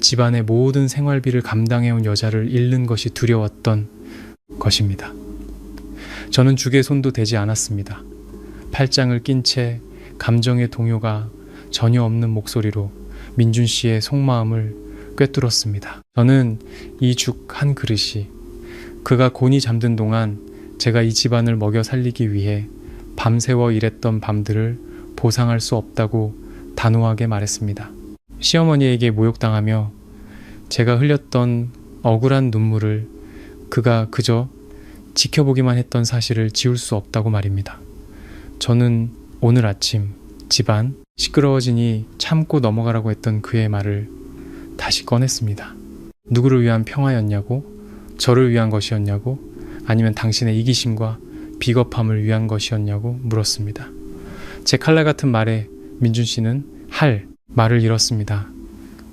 집안의 모든 생활비를 감당해온 여자를 잃는 것이 두려웠던 것입니다. 저는 죽의 손도 대지 않았습니다. 팔짱을 낀 채 감정의 동요가 전혀 없는 목소리로 민준 씨의 속마음을 꿰뚫었습니다. 저는 이 죽 한 그릇이 그가 곤히 잠든 동안 제가 이 집안을 먹여 살리기 위해 밤새워 일했던 밤들을 보상할 수 없다고 단호하게 말했습니다. 시어머니에게 모욕당하며 제가 흘렸던 억울한 눈물을 그가 그저 지켜보기만 했던 사실을 지울 수 없다고 말입니다. 저는 오늘 아침 집안 시끄러워지니 참고 넘어가라고 했던 그의 말을 다시 꺼냈습니다. 누구를 위한 평화였냐고? 저를 위한 것이었냐고? 아니면 당신의 이기심과 비겁함을 위한 것이었냐고 물었습니다. 제 칼날 같은 말에 민준 씨는 할 말을 잃었습니다.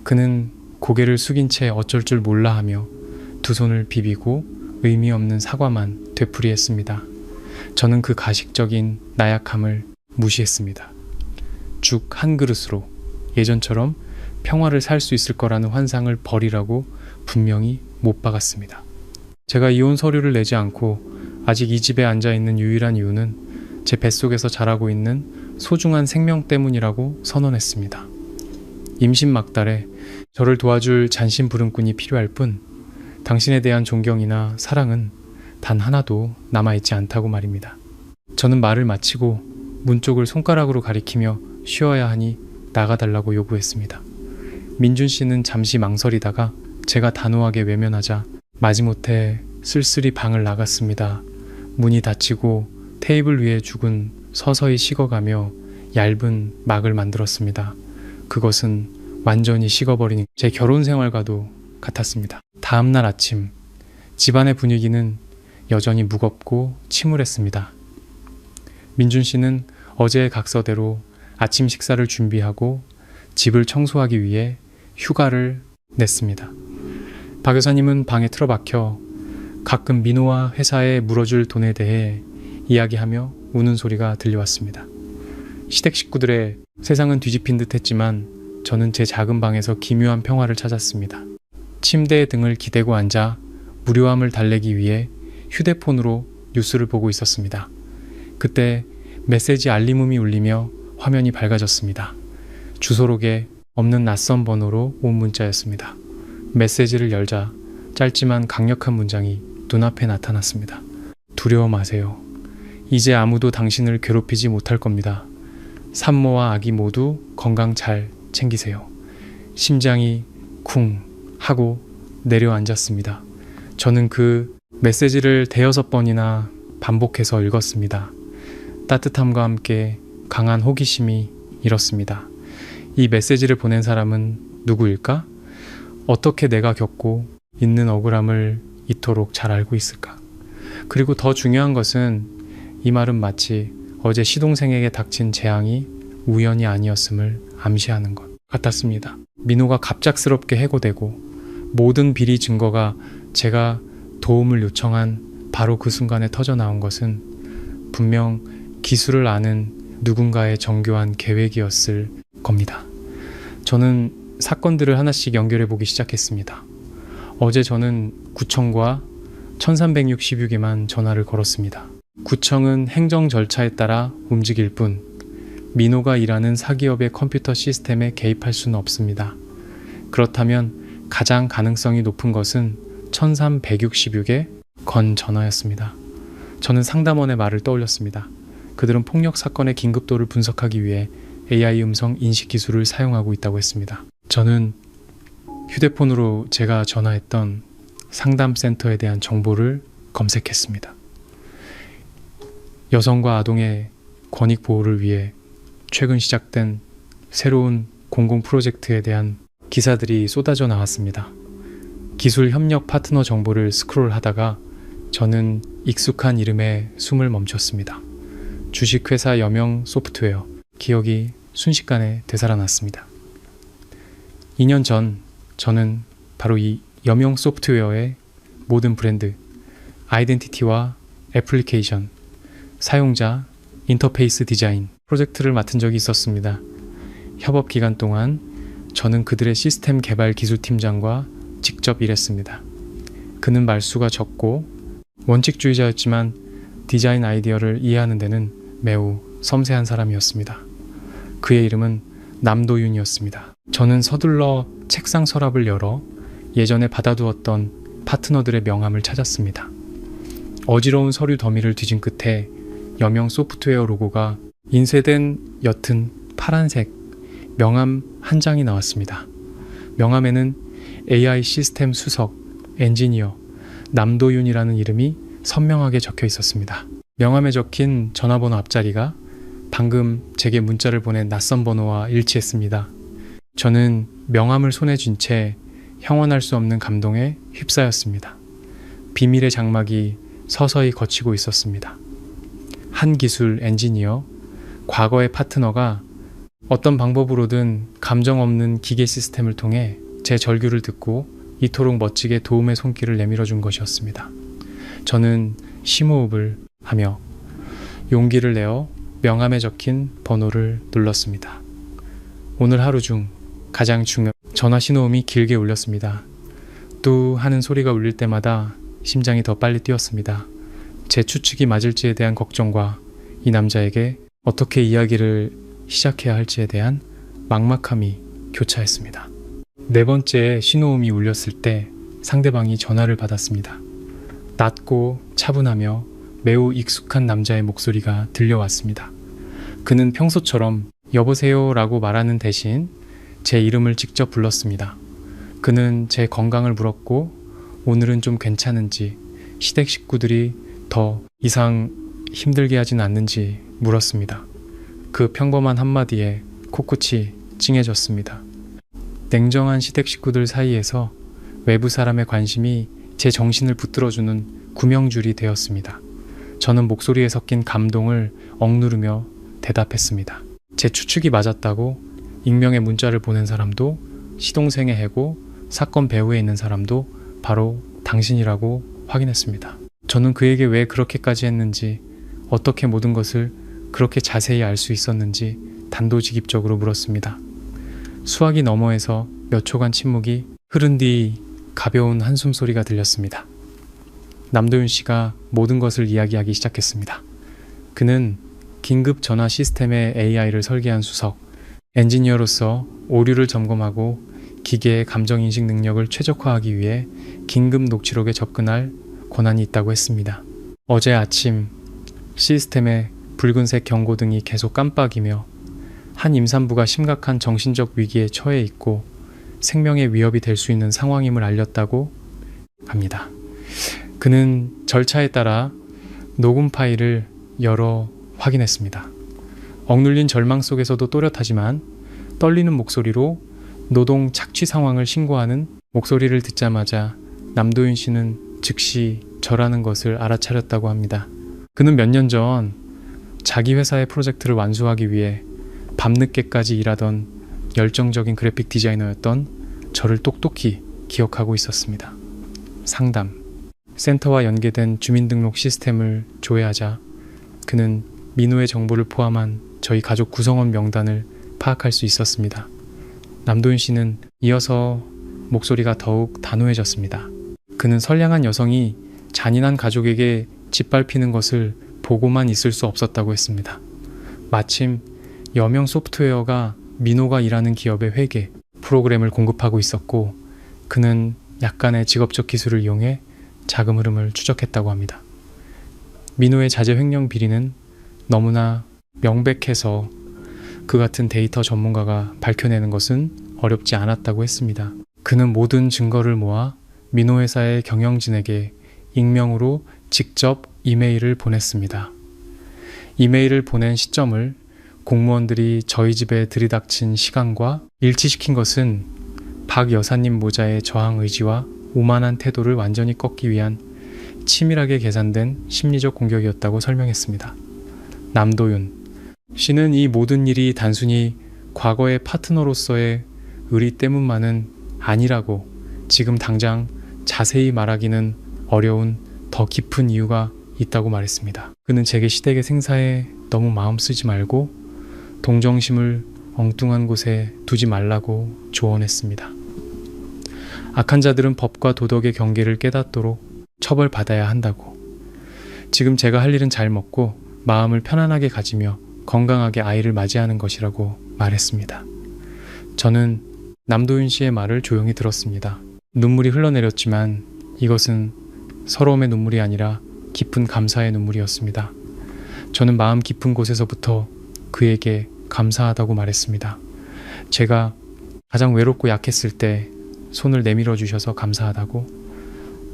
그는 고개를 숙인 채 어쩔 줄 몰라 하며 두 손을 비비고 의미 없는 사과만 되풀이했습니다. 저는 그 가식적인 나약함을 무시했습니다. 죽 한 그릇으로 예전처럼 평화를 살 수 있을 거라는 환상을 버리라고 분명히 못 박았습니다. 제가 이혼 서류를 내지 않고 아직 이 집에 앉아있는 유일한 이유는 제 뱃속에서 자라고 있는 소중한 생명 때문이라고 선언했습니다. 임신 막달에 저를 도와줄 잔심부름꾼이 필요할 뿐 당신에 대한 존경이나 사랑은 단 하나도 남아있지 않다고 말입니다. 저는 말을 마치고 문 쪽을 손가락으로 가리키며 쉬어야 하니 나가달라고 요구했습니다. 민준 씨는 잠시 망설이다가 제가 단호하게 외면하자 마지못해 쓸쓸히 방을 나갔습니다. 문이 닫히고 테이블 위에 죽은 서서히 식어가며 얇은 막을 만들었습니다. 그것은 완전히 식어버린 제 결혼 생활과도 같았습니다. 다음날 아침, 집안의 분위기는 여전히 무겁고 침울했습니다. 민준 씨는 어제의 각서대로 아침 식사를 준비하고 집을 청소하기 위해 휴가를 냈습니다. 박 여사님은 방에 틀어박혀 가끔 민호와 회사에 물어줄 돈에 대해 이야기하며 우는 소리가 들려왔습니다. 시댁 식구들의 세상은 뒤집힌 듯 했지만 저는 제 작은 방에서 기묘한 평화를 찾았습니다. 침대에 등을 기대고 앉아 무료함을 달래기 위해 휴대폰으로 뉴스를 보고 있었습니다. 그때 메시지 알림음이 울리며 화면이 밝아졌습니다. 주소록에 없는 낯선 번호로 온 문자였습니다. 메시지를 열자 짧지만 강력한 문장이 눈앞에 나타났습니다. 두려워 마세요. 이제 아무도 당신을 괴롭히지 못할 겁니다. 산모와 아기 모두 건강 잘 챙기세요. 심장이 쿵 하고 내려앉았습니다. 저는 그 메시지를 대여섯 번이나 반복해서 읽었습니다. 따뜻함과 함께 강한 호기심이 일었습니다. 이 메시지를 보낸 사람은 누구일까? 어떻게 내가 겪고 있는 억울함을 이토록 잘 알고 있을까? 그리고 더 중요한 것은 이 말은 마치 어제 시동생에게 닥친 재앙이 우연이 아니었음을 암시하는 것 같았습니다. 민호가 갑작스럽게 해고되고 모든 비리 증거가 제가 도움을 요청한 바로 그 순간에 터져나온 것은 분명 기술을 아는 누군가의 정교한 계획이었을 겁니다. 저는 사건들을 하나씩 연결해 보기 시작했습니다. 어제 저는 구청과 1366에만 전화를 걸었습니다. 구청은 행정 절차에 따라 움직일 뿐 민호가 일하는 사기업의 컴퓨터 시스템에 개입할 수는 없습니다. 그렇다면 가장 가능성이 높은 것은 1366에 건 전화였습니다. 저는 상담원의 말을 떠올렸습니다. 그들은 폭력 사건의 긴급도를 분석하기 위해 AI 음성 인식 기술을 사용하고 있다고 했습니다. 저는 휴대폰으로 제가 전화했던 상담센터에 대한 정보를 검색했습니다. 여성과 아동의 권익 보호를 위해 최근 시작된 새로운 공공 프로젝트에 대한 기사들이 쏟아져 나왔습니다. 기술 협력 파트너 정보를 스크롤하다가 저는 익숙한 이름에 숨을 멈췄습니다. 주식회사 여명 소프트웨어. 기억이 순식간에 되살아났습니다. 2년 전 저는 바로 이 여명 소프트웨어의 모든 브랜드, 아이덴티티와 애플리케이션, 사용자, 인터페이스 디자인 프로젝트를 맡은 적이 있었습니다. 협업 기간 동안 저는 그들의 시스템 개발 기술팀장과 직접 일했습니다. 그는 말수가 적고 원칙주의자였지만 디자인 아이디어를 이해하는 데는 매우 섬세한 사람이었습니다. 그의 이름은 남도윤이었습니다. 저는 서둘러 책상 서랍을 열어 예전에 받아두었던 파트너들의 명함을 찾았습니다. 어지러운 서류 더미를 뒤진 끝에 여명 소프트웨어 로고가 인쇄된 옅은 파란색 명함 한 장이 나왔습니다. 명함에는 AI 시스템 수석, 엔지니어, 남도윤이라는 이름이 선명하게 적혀 있었습니다. 명함에 적힌 전화번호 앞자리가 방금 제게 문자를 보낸 낯선 번호와 일치했습니다. 저는 명함을 손에 쥔 채 형언할 수 없는 감동에 휩싸였습니다. 비밀의 장막이 서서히 걷히고 있었습니다. 한 기술 엔지니어, 과거의 파트너가 어떤 방법으로든 감정 없는 기계 시스템을 통해 제 절규를 듣고 이토록 멋지게 도움의 손길을 내밀어 준 것이었습니다. 저는 심호흡을 하며 용기를 내어 명함에 적힌 번호를 눌렀습니다. 오늘 하루 중 가장 중요한 전화 신호음이 길게 울렸습니다. 뚜 하는 소리가 울릴 때마다 심장이 더 빨리 뛰었습니다. 제 추측이 맞을지에 대한 걱정과 이 남자에게 어떻게 이야기를 시작해야 할지에 대한 막막함이 교차했습니다. 네 번째 신호음이 울렸을 때 상대방이 전화를 받았습니다. 낮고 차분하며 매우 익숙한 남자의 목소리가 들려왔습니다. 그는 평소처럼 여보세요 라고 말하는 대신 제 이름을 직접 불렀습니다. 그는 제 건강을 물었고 오늘은 좀 괜찮은지, 시댁 식구들이 더 이상 힘들게 하진 않는지 물었습니다. 그 평범한 한마디에 코끝이 찡해졌습니다. 냉정한 시댁 식구들 사이에서 외부 사람의 관심이 제 정신을 붙들어주는 구명줄이 되었습니다. 저는 목소리에 섞인 감동을 억누르며 대답했습니다. 제 추측이 맞았다고 익명의 문자를 보낸 사람도, 시동생의 해고, 사건 배후에 있는 사람도 바로 당신이라고 확인했습니다. 저는 그에게 왜 그렇게까지 했는지, 어떻게 모든 것을 그렇게 자세히 알 수 있었는지 단도직입적으로 물었습니다. 수화기 너머에서 몇 초간 침묵이 흐른 뒤 가벼운 한숨 소리가 들렸습니다. 남도윤 씨가 모든 것을 이야기하기 시작했습니다. 그는 긴급 전화 시스템의 AI를 설계한 수석, 엔지니어로서 오류를 점검하고 기계의 감정인식 능력을 최적화하기 위해 긴급 녹취록에 접근할 권한이 있다고 했습니다. 어제 아침 시스템의 붉은색 경고등이 계속 깜빡이며 한 임산부가 심각한 정신적 위기에 처해 있고 생명의 위협이 될 수 있는 상황임을 알렸다고 합니다. 그는 절차에 따라 녹음 파일을 열어 확인했습니다. 억눌린 절망 속에서도 또렷하지만 떨리는 목소리로 노동 착취 상황을 신고하는 목소리를 듣자마자 남도윤 씨는 즉시 저라는 것을 알아차렸다고 합니다. 그는 몇 년 전 자기 회사의 프로젝트를 완수하기 위해 밤늦게까지 일하던 열정적인 그래픽 디자이너였던 저를 똑똑히 기억하고 있었습니다. 상담, 센터와 연계된 주민등록 시스템을 조회하자 그는 민호의 정보를 포함한 저희 가족 구성원 명단을 파악할 수 있었습니다. 남도윤 씨는 이어서 목소리가 더욱 단호해졌습니다. 그는 선량한 여성이 잔인한 가족에게 짓밟히는 것을 보고만 있을 수 없었다고 했습니다. 마침 여명 소프트웨어가 민호가 일하는 기업의 회계, 프로그램을 공급하고 있었고 그는 약간의 직업적 기술을 이용해 자금 흐름을 추적했다고 합니다. 민호의 자재 횡령 비리는 너무나 명백해서 그 같은 데이터 전문가가 밝혀내는 것은 어렵지 않았다고 했습니다. 그는 모든 증거를 모아 민호 회사의 경영진에게 익명으로 직접 이메일을 보냈습니다. 이메일을 보낸 시점을 공무원들이 저희 집에 들이닥친 시간과 일치시킨 것은 박 여사님 모자의 저항 의지와 오만한 태도를 완전히 꺾기 위한 치밀하게 계산된 심리적 공격이었다고 설명했습니다. 남도윤 씨는 이 모든 일이 단순히 과거의 파트너로서의 의리 때문만은 아니라고 지금 당장 자세히 말하기는 어려운 더 깊은 이유가 있다고 말했습니다. 그는 제게 시댁의 생사에 너무 마음 쓰지 말고 동정심을 엉뚱한 곳에 두지 말라고 조언했습니다. 악한 자들은 법과 도덕의 경계를 깨닫도록 처벌받아야 한다고. 지금 제가 할 일은 잘 먹고 마음을 편안하게 가지며 건강하게 아이를 맞이하는 것이라고 말했습니다. 저는 남도윤 씨의 말을 조용히 들었습니다. 눈물이 흘러내렸지만 이것은 서러움의 눈물이 아니라 깊은 감사의 눈물이었습니다. 저는 마음 깊은 곳에서부터 그에게 감사하다고 말했습니다. 제가 가장 외롭고 약했을 때 손을 내밀어 주셔서 감사하다고.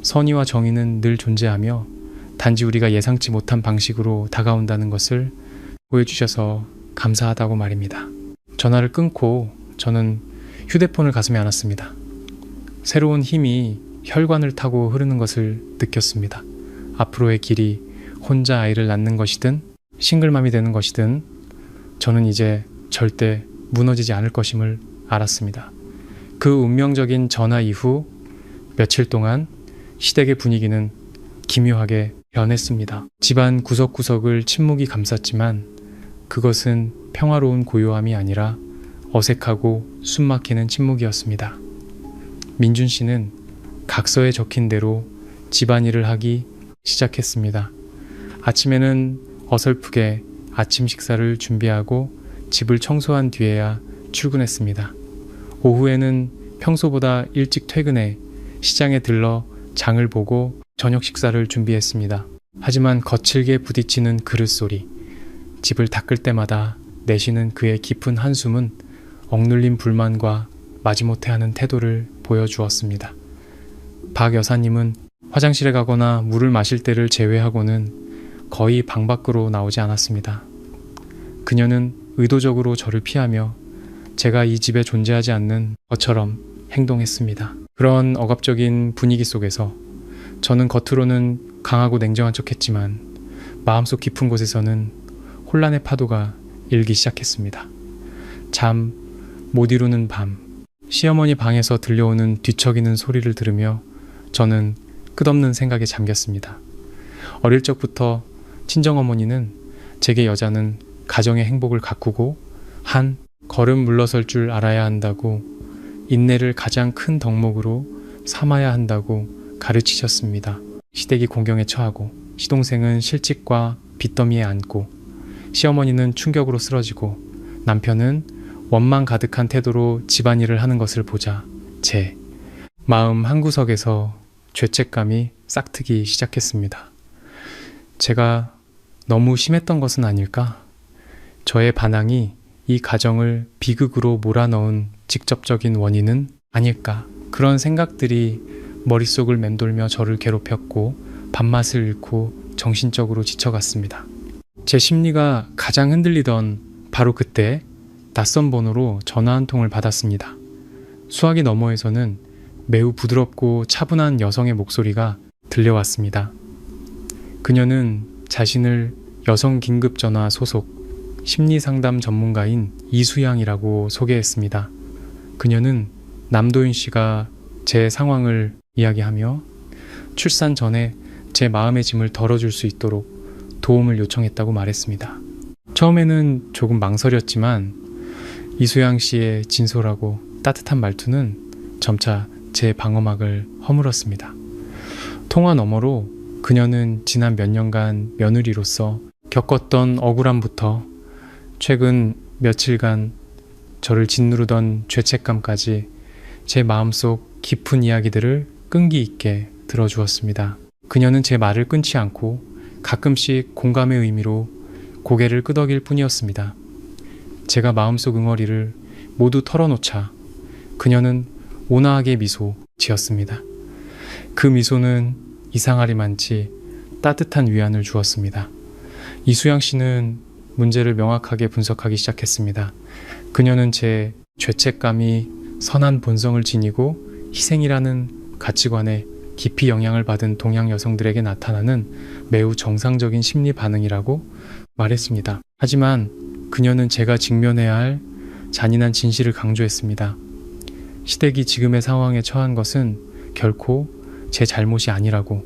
선의와 정의는 늘 존재하며 단지 우리가 예상치 못한 방식으로 다가온다는 것을 보여주셔서 감사하다고 말입니다. 전화를 끊고 저는 휴대폰을 가슴에 안았습니다. 새로운 힘이 혈관을 타고 흐르는 것을 느꼈습니다. 앞으로의 길이 혼자 아이를 낳는 것이든 싱글맘이 되는 것이든 저는 이제 절대 무너지지 않을 것임을 알았습니다. 그 운명적인 전화 이후 며칠 동안 시댁의 분위기는 기묘하게 변했습니다. 집안 구석구석을 침묵이 감쌌지만 그것은 평화로운 고요함이 아니라 어색하고 숨막히는 침묵이었습니다. 민준 씨는 각서에 적힌 대로 집안일을 하기 시작했습니다. 아침에는 어설프게 아침 식사를 준비하고 집을 청소한 뒤에야 출근했습니다. 오후에는 평소보다 일찍 퇴근해 시장에 들러 장을 보고 저녁 식사를 준비했습니다. 하지만 거칠게 부딪히는 그릇 소리, 집을 닦을 때마다 내쉬는 그의 깊은 한숨은 억눌린 불만과 마지못해 하는 태도를 보여주었습니다. 박 여사님은 화장실에 가거나 물을 마실 때를 제외하고는 거의 방 밖으로 나오지 않았습니다. 그녀는 의도적으로 저를 피하며 제가 이 집에 존재하지 않는 것처럼 행동했습니다. 그런 억압적인 분위기 속에서 저는 겉으로는 강하고 냉정한 척했지만 마음속 깊은 곳에서는 혼란의 파도가 일기 시작했습니다. 잠 못 이루는 밤, 시어머니 방에서 들려오는 뒤척이는 소리를 들으며 저는 끝없는 생각에 잠겼습니다. 어릴 적부터 친정어머니는 제게 여자는 가정의 행복을 가꾸고 한 걸음 물러설 줄 알아야 한다고, 인내를 가장 큰 덕목으로 삼아야 한다고 가르치셨습니다. 시댁이 공경에 처하고 시동생은 실직과 빚더미에 앉고 시어머니는 충격으로 쓰러지고 남편은 원망 가득한 태도로 집안일을 하는 것을 보자 제 마음 한구석에서 죄책감이 싹트기 시작했습니다. 제가 너무 심했던 것은 아닐까? 저의 반항이 이 가정을 비극으로 몰아넣은 직접적인 원인은 아닐까? 그런 생각들이 머릿속을 맴돌며 저를 괴롭혔고 밥맛을 잃고 정신적으로 지쳐갔습니다. 제 심리가 가장 흔들리던 바로 그때 낯선 번호로 전화 한 통을 받았습니다. 수화기 너머에서는 매우 부드럽고 차분한 여성의 목소리가 들려왔습니다. 그녀는 자신을 여성 긴급전화 소속 심리상담 전문가인 이수양이라고 소개했습니다. 그녀는 남도윤 씨가 제 상황을 이야기하며 출산 전에 제 마음의 짐을 덜어줄 수 있도록 도움을 요청했다고 말했습니다. 처음에는 조금 망설였지만 이수양 씨의 진솔하고 따뜻한 말투는 점차 제 방어막을 허물었습니다. 통화 너머로 그녀는 지난 몇 년간 며느리로서 겪었던 억울함부터 최근 며칠간 저를 짓누르던 죄책감까지 제 마음속 깊은 이야기들을 끈기 있게 들어주었습니다. 그녀는 제 말을 끊지 않고 가끔씩 공감의 의미로 고개를 끄덕일 뿐이었습니다. 제가 마음속 응어리를 모두 털어놓자 그녀는 온화하게 미소 지었습니다. 그 미소는 이상하리만치 따뜻한 위안을 주었습니다. 이수양 씨는 문제를 명확하게 분석하기 시작했습니다. 그녀는 제 죄책감이 선한 본성을 지니고 희생이라는 가치관에 깊이 영향을 받은 동양 여성들에게 나타나는 매우 정상적인 심리 반응이라고 말했습니다. 하지만 그녀는 제가 직면해야 할 잔인한 진실을 강조했습니다. 시댁이 지금의 상황에 처한 것은 결코 제 잘못이 아니라고,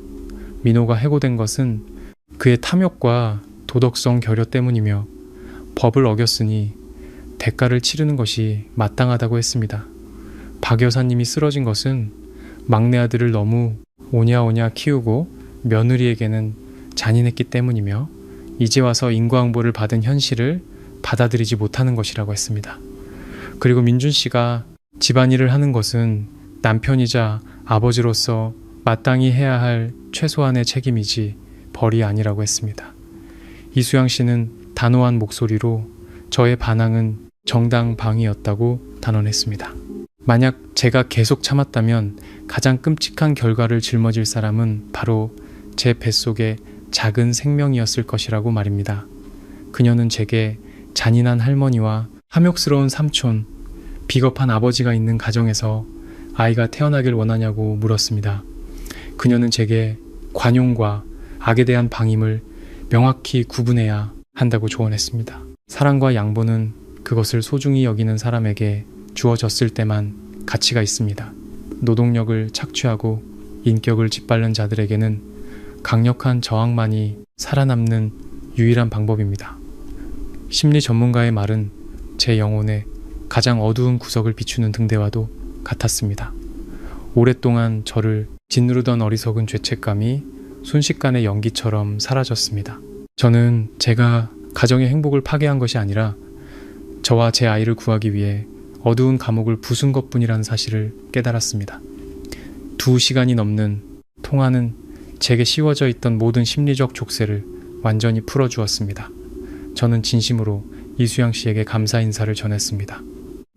민호가 해고된 것은 그의 탐욕과 도덕성 결여 때문이며 법을 어겼으니 대가를 치르는 것이 마땅하다고 했습니다. 박 여사님이 쓰러진 것은 막내 아들을 너무 오냐오냐 키우고 며느리에게는 잔인했기 때문이며 이제 와서 인과응보를 받은 현실을 받아들이지 못하는 것이라고 했습니다. 그리고 민준 씨가 집안일을 하는 것은 남편이자 아버지로서 마땅히 해야 할 최소한의 책임이지 벌이 아니라고 했습니다. 이수양 씨는 단호한 목소리로 저의 반항은 정당방위였다고 단언했습니다. 만약 제가 계속 참았다면 가장 끔찍한 결과를 짊어질 사람은 바로 제 뱃속의 작은 생명이었을 것이라고 말입니다. 그녀는 제게 잔인한 할머니와 탐욕스러운 삼촌, 비겁한 아버지가 있는 가정에서 아이가 태어나길 원하냐고 물었습니다. 그녀는 제게 관용과 악에 대한 방임을 명확히 구분해야 한다고 조언했습니다. 사랑과 양보는 그것을 소중히 여기는 사람에게 주어졌을 때만 가치가 있습니다. 노동력을 착취하고 인격을 짓밟는 자들에게는 강력한 저항만이 살아남는 유일한 방법입니다. 심리 전문가의 말은 제 영혼의 가장 어두운 구석을 비추는 등대와도 같았습니다. 오랫동안 저를 짓누르던 어리석은 죄책감이 순식간에 연기처럼 사라졌습니다. 저는 제가 가정의 행복을 파괴한 것이 아니라 저와 제 아이를 구하기 위해 어두운 감옥을 부순 것뿐이라는 사실을 깨달았습니다. 2시간이 넘는 통화는 제게 씌워져 있던 모든 심리적 족쇄를 완전히 풀어주었습니다. 저는 진심으로 이수영 씨에게 감사 인사를 전했습니다.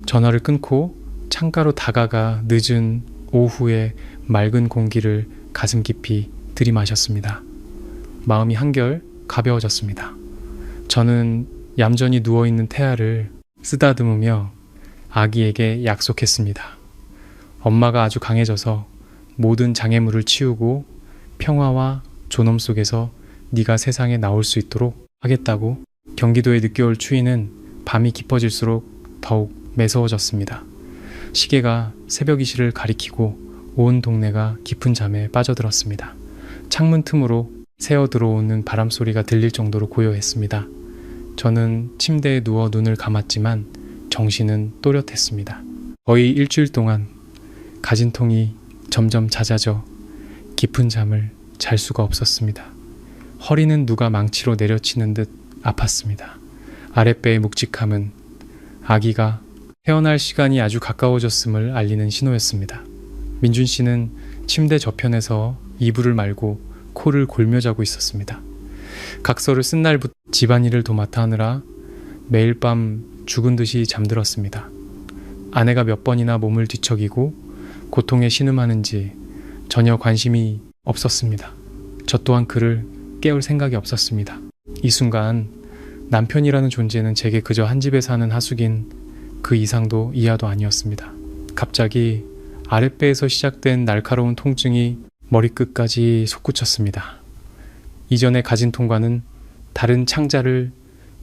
전화를 끊고 창가로 다가가 늦은 오후에 맑은 공기를 가슴 깊이 들이마셨습니다. 마음이 한결 가벼워졌습니다. 저는 얌전히 누워있는 태아를 쓰다듬으며 아기에게 약속했습니다. 엄마가 아주 강해져서 모든 장애물을 치우고 평화와 존엄 속에서 네가 세상에 나올 수 있도록 하겠다고. 경기도의 늦겨울 추위는 밤이 깊어질수록 더욱 매서워졌습니다. 시계가 새벽 이시를 가리키고 온 동네가 깊은 잠에 빠져들었습니다. 창문 틈으로 새어 들어오는 바람 소리가 들릴 정도로 고요했습니다. 저는 침대에 누워 눈을 감았지만 정신은 또렷했습니다. 거의 일주일 동안 가진통이 점점 잦아져 깊은 잠을 잘 수가 없었습니다. 허리는 누가 망치로 내려치는 듯 아팠습니다. 아랫배의 묵직함은 아기가 태어날 시간이 아주 가까워졌음을 알리는 신호였습니다. 민준 씨는 침대 저편에서 이불을 말고 코를 골며 자고 있었습니다. 각서를 쓴 날부터 집안일을 도맡아 하느라 매일 밤 죽은 듯이 잠들었습니다. 아내가 몇 번이나 몸을 뒤척이고 고통에 신음하는지 전혀 관심이 없었습니다. 저 또한 그를 깨울 생각이 없었습니다. 이 순간 남편이라는 존재는 제게 그저 한 집에 사는 하숙인 그 이상도 이하도 아니었습니다. 갑자기 아랫배에서 시작된 날카로운 통증이 머리끝까지 솟구쳤습니다. 이전에 가진 통과는 다른 창자를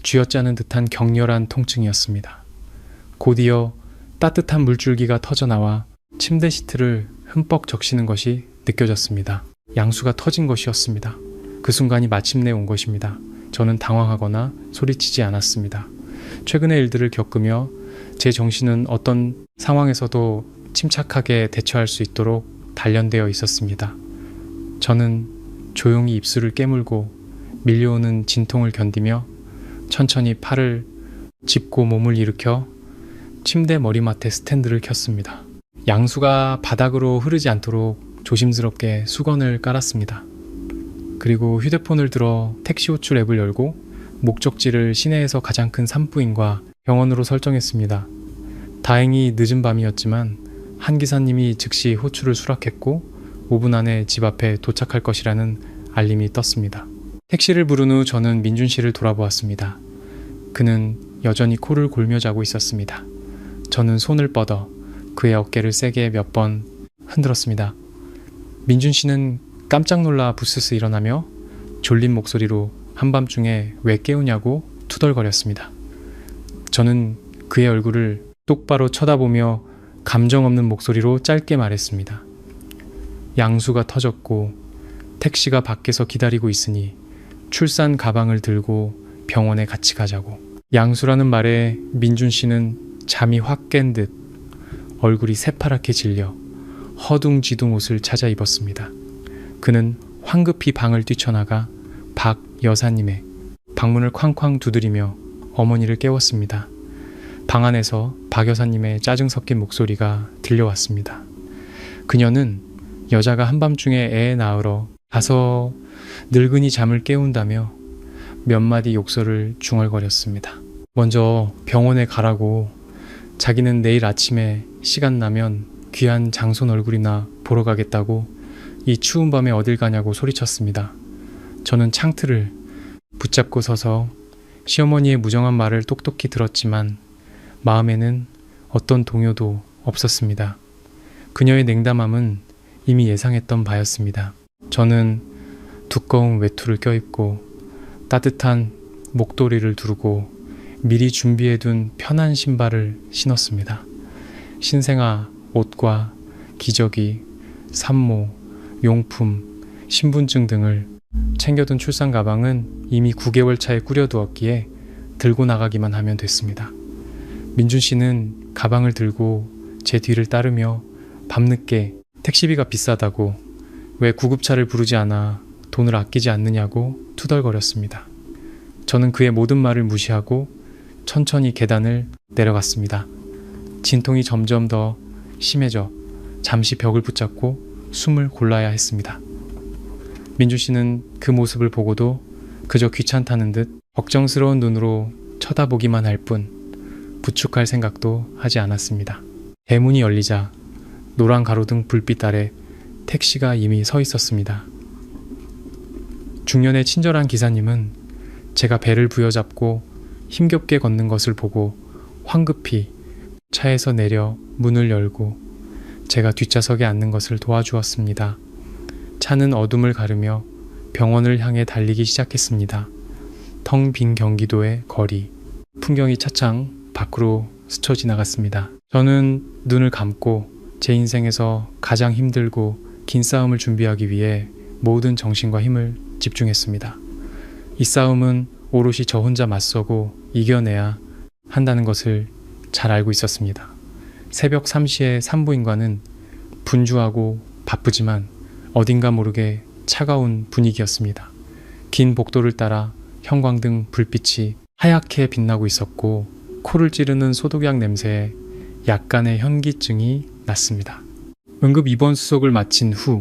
쥐어짜는 듯한 격렬한 통증이었습니다. 곧이어 따뜻한 물줄기가 터져나와 침대 시트를 흠뻑 적시는 것이 느껴졌습니다. 양수가 터진 것이었습니다. 그 순간이 마침내 온 것입니다. 저는 당황하거나 소리치지 않았습니다. 최근의 일들을 겪으며 제 정신은 어떤 상황에서도 침착하게 대처할 수 있도록 단련되어 있었습니다. 저는 조용히 입술을 깨물고 밀려오는 진통을 견디며 천천히 팔을 짚고 몸을 일으켜 침대 머리맡에 스탠드를 켰습니다. 양수가 바닥으로 흐르지 않도록 조심스럽게 수건을 깔았습니다. 그리고 휴대폰을 들어 택시 호출 앱을 열고 목적지를 시내에서 가장 큰 산부인과 병원으로 설정했습니다. 다행히 늦은 밤이었지만 한 기사님이 즉시 호출을 수락했고 5분 안에 집 앞에 도착할 것이라는 알림이 떴습니다. 택시를 부른 후 저는 민준 씨를 돌아보았습니다. 그는 여전히 코를 골며 자고 있었습니다. 저는 손을 뻗어 그의 어깨를 세게 몇 번 흔들었습니다. 민준 씨는 깜짝 놀라 부스스 일어나며 졸린 목소리로 한밤중에 왜 깨우냐고 투덜거렸습니다. 저는 그의 얼굴을 똑바로 쳐다보며 감정 없는 목소리로 짧게 말했습니다. 양수가 터졌고 택시가 밖에서 기다리고 있으니 출산 가방을 들고 병원에 같이 가자고. 양수라는 말에 민준 씨는 잠이 확 깬 듯 얼굴이 새파랗게 질려 허둥지둥 옷을 찾아 입었습니다. 그는 황급히 방을 뛰쳐나가 박 여사님의 방문을 쾅쾅 두드리며 어머니를 깨웠습니다. 방 안에서 박 여사님의 짜증 섞인 목소리가 들려왔습니다. 그녀는 여자가 한밤중에 애 낳으러 가서 늙은이 잠을 깨운다며 몇 마디 욕설을 중얼거렸습니다. 먼저 병원에 가라고, 자기는 내일 아침에 시간 나면 귀한 장손 얼굴이나 보러 가겠다고 이 추운 밤에 어딜 가냐고 소리쳤습니다. 저는 창틀을 붙잡고 서서 시어머니의 무정한 말을 똑똑히 들었지만 마음에는 어떤 동요도 없었습니다. 그녀의 냉담함은 이미 예상했던 바였습니다. 저는 두꺼운 외투를 껴입고 따뜻한 목도리를 두르고 미리 준비해둔 편한 신발을 신었습니다. 신생아 옷과 기저귀, 산모, 용품, 신분증 등을 챙겨둔 출산 가방은 이미 9개월 차에 꾸려두었기에 들고 나가기만 하면 됐습니다. 민준 씨는 가방을 들고 제 뒤를 따르며 밤늦게 택시비가 비싸다고, 왜 구급차를 부르지 않아 돈을 아끼지 않느냐고 투덜거렸습니다. 저는 그의 모든 말을 무시하고 천천히 계단을 내려갔습니다. 진통이 점점 더 심해져 잠시 벽을 붙잡고 숨을 골라야 했습니다. 민준 씨는 그 모습을 보고도 그저 귀찮다는 듯 걱정스러운 눈으로 쳐다보기만 할 뿐 부축할 생각도 하지 않았습니다. 대문이 열리자 노란 가로등 불빛 아래 택시가 이미 서 있었습니다. 중년의 친절한 기사님은 제가 배를 부여잡고 힘겹게 걷는 것을 보고 황급히 차에서 내려 문을 열고 제가 뒷좌석에 앉는 것을 도와주었습니다. 차는 어둠을 가르며 병원을 향해 달리기 시작했습니다. 텅 빈 경기도의 거리, 풍경이 차창 밖으로 스쳐 지나갔습니다. 저는 눈을 감고 제 인생에서 가장 힘들고 긴 싸움을 준비하기 위해 모든 정신과 힘을 집중했습니다. 이 싸움은 오롯이 저 혼자 맞서고 이겨내야 한다는 것을 잘 알고 있었습니다. 새벽 3시에 산부인과는 분주하고 바쁘지만 어딘가 모르게 차가운 분위기였습니다. 긴 복도를 따라 형광등 불빛이 하얗게 빛나고 있었고 코를 찌르는 소독약 냄새에 약간의 현기증이 났습니다. 응급 입원 수속을 마친 후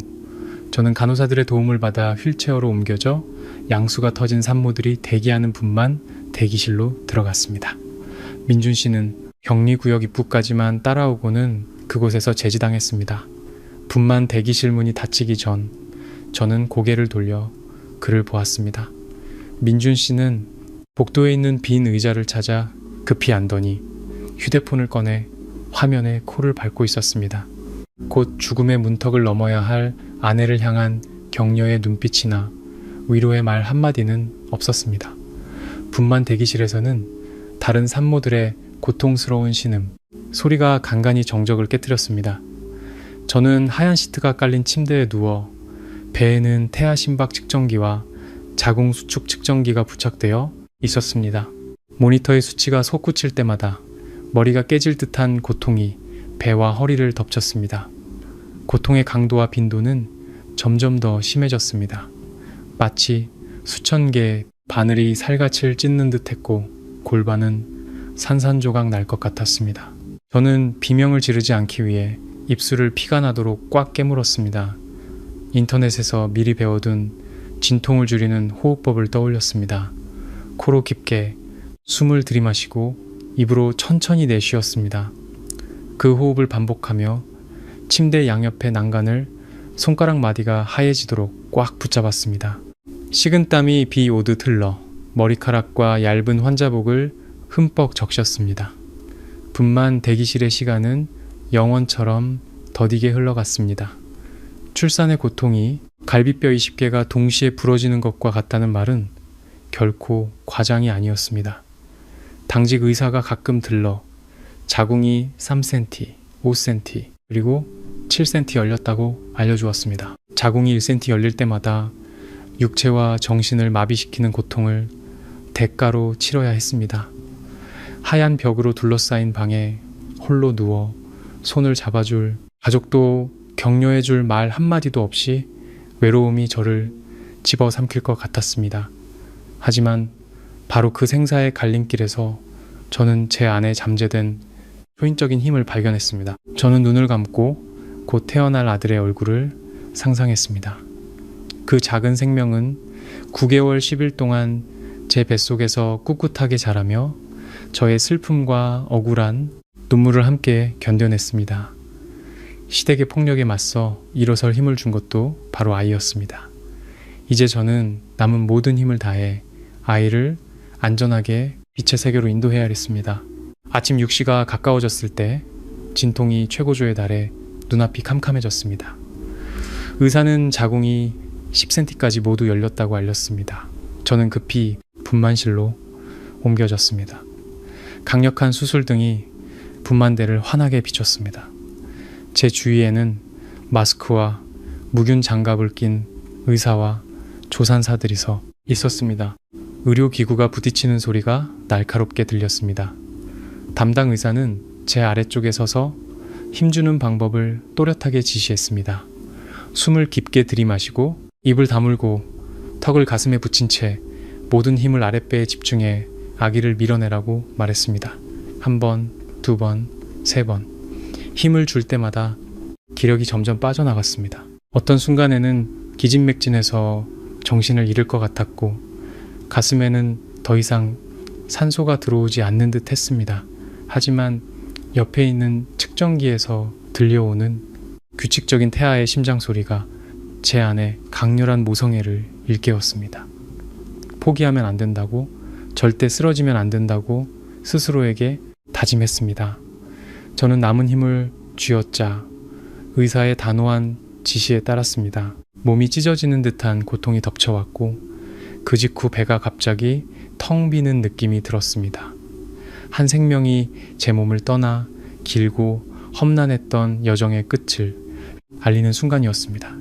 저는 간호사들의 도움을 받아 휠체어로 옮겨져 양수가 터진 산모들이 대기하는 분만 대기실로 들어갔습니다. 민준 씨는 격리구역 입구까지만 따라오고는 그곳에서 제지당했습니다. 분만 대기실 문이 닫히기 전 저는 고개를 돌려 그를 보았습니다. 민준 씨는 복도에 있는 빈 의자를 찾아 급히 앉더니 휴대폰을 꺼내 화면에 코를 밟고 있었습니다. 곧 죽음의 문턱을 넘어야 할 아내를 향한 격려의 눈빛이나 위로의 말 한마디는 없었습니다. 분만 대기실에서는 다른 산모들의 고통스러운 신음, 소리가 간간히 정적을 깨뜨렸습니다. 저는 하얀 시트가 깔린 침대에 누워 배에는 태아 심박 측정기와 자궁 수축 측정기가 부착되어 있었습니다. 모니터의 수치가 솟구칠 때마다 머리가 깨질 듯한 고통이 배와 허리를 덮쳤습니다. 고통의 강도와 빈도는 점점 더 심해졌습니다. 마치 수천 개의 바늘이 살갗을 찢는 듯 했고 골반은 산산조각 날 것 같았습니다. 저는 비명을 지르지 않기 위해 입술을 피가 나도록 꽉 깨물었습니다. 인터넷에서 미리 배워둔 진통을 줄이는 호흡법을 떠올렸습니다. 코로 깊게 숨을 들이마시고 입으로 천천히 내쉬었습니다. 그 호흡을 반복하며 침대 양옆의 난간을 손가락 마디가 하얘지도록 꽉 붙잡았습니다. 식은땀이 비 오듯 흘러 머리카락과 얇은 환자복을 흠뻑 적셨습니다. 분만 대기실의 시간은 영원처럼 더디게 흘러갔습니다. 출산의 고통이 갈비뼈 20개가 동시에 부러지는 것과 같다는 말은 결코 과장이 아니었습니다. 당직 의사가 가끔 들러 자궁이 3cm, 5cm, 그리고 7cm 열렸다고 알려주었습니다. 자궁이 1cm 열릴 때마다 육체와 정신을 마비시키는 고통을 대가로 치러야 했습니다. 하얀 벽으로 둘러싸인 방에 홀로 누워 손을 잡아줄 가족도 격려해줄 말 한마디도 없이 외로움이 저를 집어삼킬 것 같았습니다. 하지만 바로 그 생사의 갈림길에서 저는 제 안에 잠재된 초인적인 힘을 발견했습니다. 저는 눈을 감고 곧 태어날 아들의 얼굴을 상상했습니다. 그 작은 생명은 9개월 10일 동안 제 뱃속에서 꿋꿋하게 자라며 저의 슬픔과 억울한 눈물을 함께 견뎌냈습니다. 시댁의 폭력에 맞서 일어설 힘을 준 것도 바로 아이였습니다. 이제 저는 남은 모든 힘을 다해 아이를 안전하게 빛의 세계로 인도해야 했습니다. 아침 6시가 가까워졌을 때 진통이 최고조에 달해 눈앞이 캄캄해졌습니다. 의사는 자궁이 10cm까지 모두 열렸다고 알렸습니다. 저는 급히 분만실로 옮겨졌습니다. 강력한 수술등이 분만대를 환하게 비췄습니다. 제 주위에는 마스크와 무균 장갑을 낀 의사와 조산사들이 서 있었습니다. 의료기구가 부딪히는 소리가 날카롭게 들렸습니다. 담당 의사는 제 아래쪽에 서서 힘주는 방법을 또렷하게 지시했습니다. 숨을 깊게 들이마시고 입을 다물고 턱을 가슴에 붙인 채 모든 힘을 아랫배에 집중해 아기를 밀어내라고 말했습니다. 1번, 2번, 3번. 힘을 줄 때마다 기력이 점점 빠져나갔습니다. 어떤 순간에는 기진맥진해서 정신을 잃을 것 같았고 가슴에는 더 이상 산소가 들어오지 않는 듯 했습니다. 하지만 옆에 있는 측정기에서 들려오는 규칙적인 태아의 심장 소리가 제 안에 강렬한 모성애를 일깨웠습니다. 포기하면 안 된다고, 절대 쓰러지면 안 된다고 스스로에게 다짐했습니다. 저는 남은 힘을 쥐어짜 의사의 단호한 지시에 따랐습니다. 몸이 찢어지는 듯한 고통이 덮쳐왔고 그 직후 배가 갑자기 텅 비는 느낌이 들었습니다. 한 생명이 제 몸을 떠나 길고 험난했던 여정의 끝을 알리는 순간이었습니다.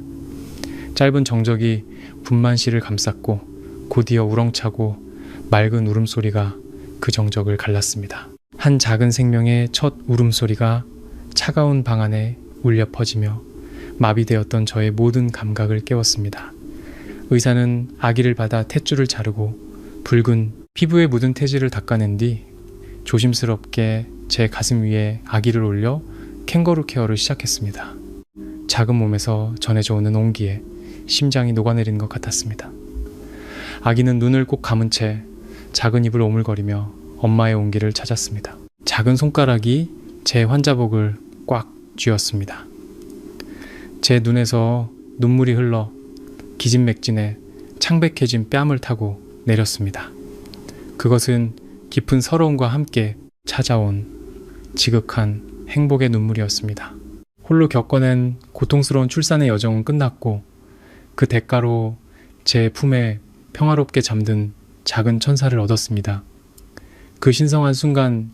짧은 정적이 분만실을 감쌌고 곧이어 우렁차고 맑은 울음소리가 그 정적을 갈랐습니다. 한 작은 생명의 첫 울음소리가 차가운 방 안에 울려 퍼지며 마비되었던 저의 모든 감각을 깨웠습니다. 의사는 아기를 받아 탯줄을 자르고 붉은 피부에 묻은 태지를 닦아낸 뒤 조심스럽게 제 가슴 위에 아기를 올려 캥거루 케어를 시작했습니다. 작은 몸에서 전해져 오는 온기에 심장이 녹아내리는 것 같았습니다. 아기는 눈을 꼭 감은 채 작은 입을 오물거리며 엄마의 온기를 찾았습니다. 작은 손가락이 제 환자복을 꽉 쥐었습니다. 제 눈에서 눈물이 흘러 기진맥진해 창백해진 뺨을 타고 내렸습니다. 그것은 깊은 서러움과 함께 찾아온 지극한 행복의 눈물이었습니다. 홀로 겪어낸 고통스러운 출산의 여정은 끝났고 그 대가로 제 품에 평화롭게 잠든 작은 천사를 얻었습니다. 그 신성한 순간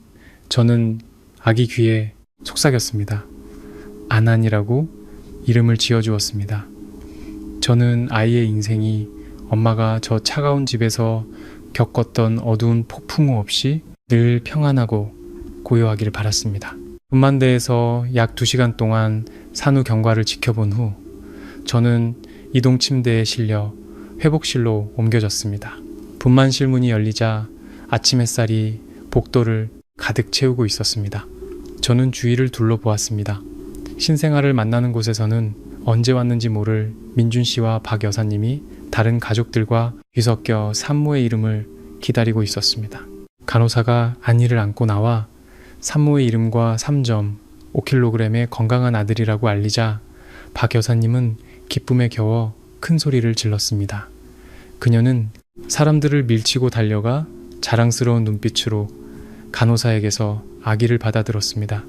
저는 아기 귀에 속삭였습니다. 아난이라고 이름을 지어주었습니다. 저는 아이의 인생이 엄마가 저 차가운 집에서 겪었던 어두운 폭풍 후 없이 늘 평안하고 고요하기를 바랐습니다. 분만대에서 약 2시간 동안 산후 경과를 지켜본 후 저는 이동 침대에 실려 회복실로 옮겨졌습니다. 분만실 문이 열리자 아침 햇살이 복도를 가득 채우고 있었습니다. 저는 주위를 둘러보았습니다. 신생아를 만나는 곳에서는 언제 왔는지 모를 민준 씨와 박 여사님이 다른 가족들과 뒤섞여 산모의 이름을 기다리고 있었습니다. 간호사가 안이를 안고 나와 산모의 이름과 3점, 5kg의 건강한 아들이라고 알리자 박 여사님은 기쁨에 겨워 큰 소리를 질렀습니다. 그녀는 사람들을 밀치고 달려가 자랑스러운 눈빛으로 간호사에게서 아기를 받아들었습니다.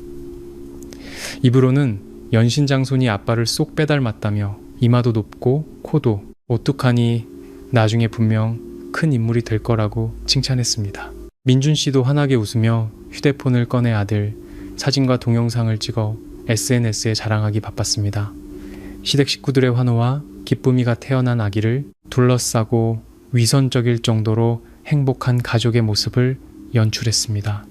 입으로는 연신장손이 아빠를 쏙 빼닮았다며 이마도 높고 코도 오뚝하니 나중에 분명 큰 인물이 될 거라고 칭찬했습니다. 민준 씨도 환하게 웃으며 휴대폰을 꺼내 아들 사진과 동영상을 찍어 SNS에 자랑하기 바빴습니다. 시댁 식구들의 환호와 기쁨이가 태어난 아기를 둘러싸고 위선적일 정도로 행복한 가족의 모습을 연출했습니다.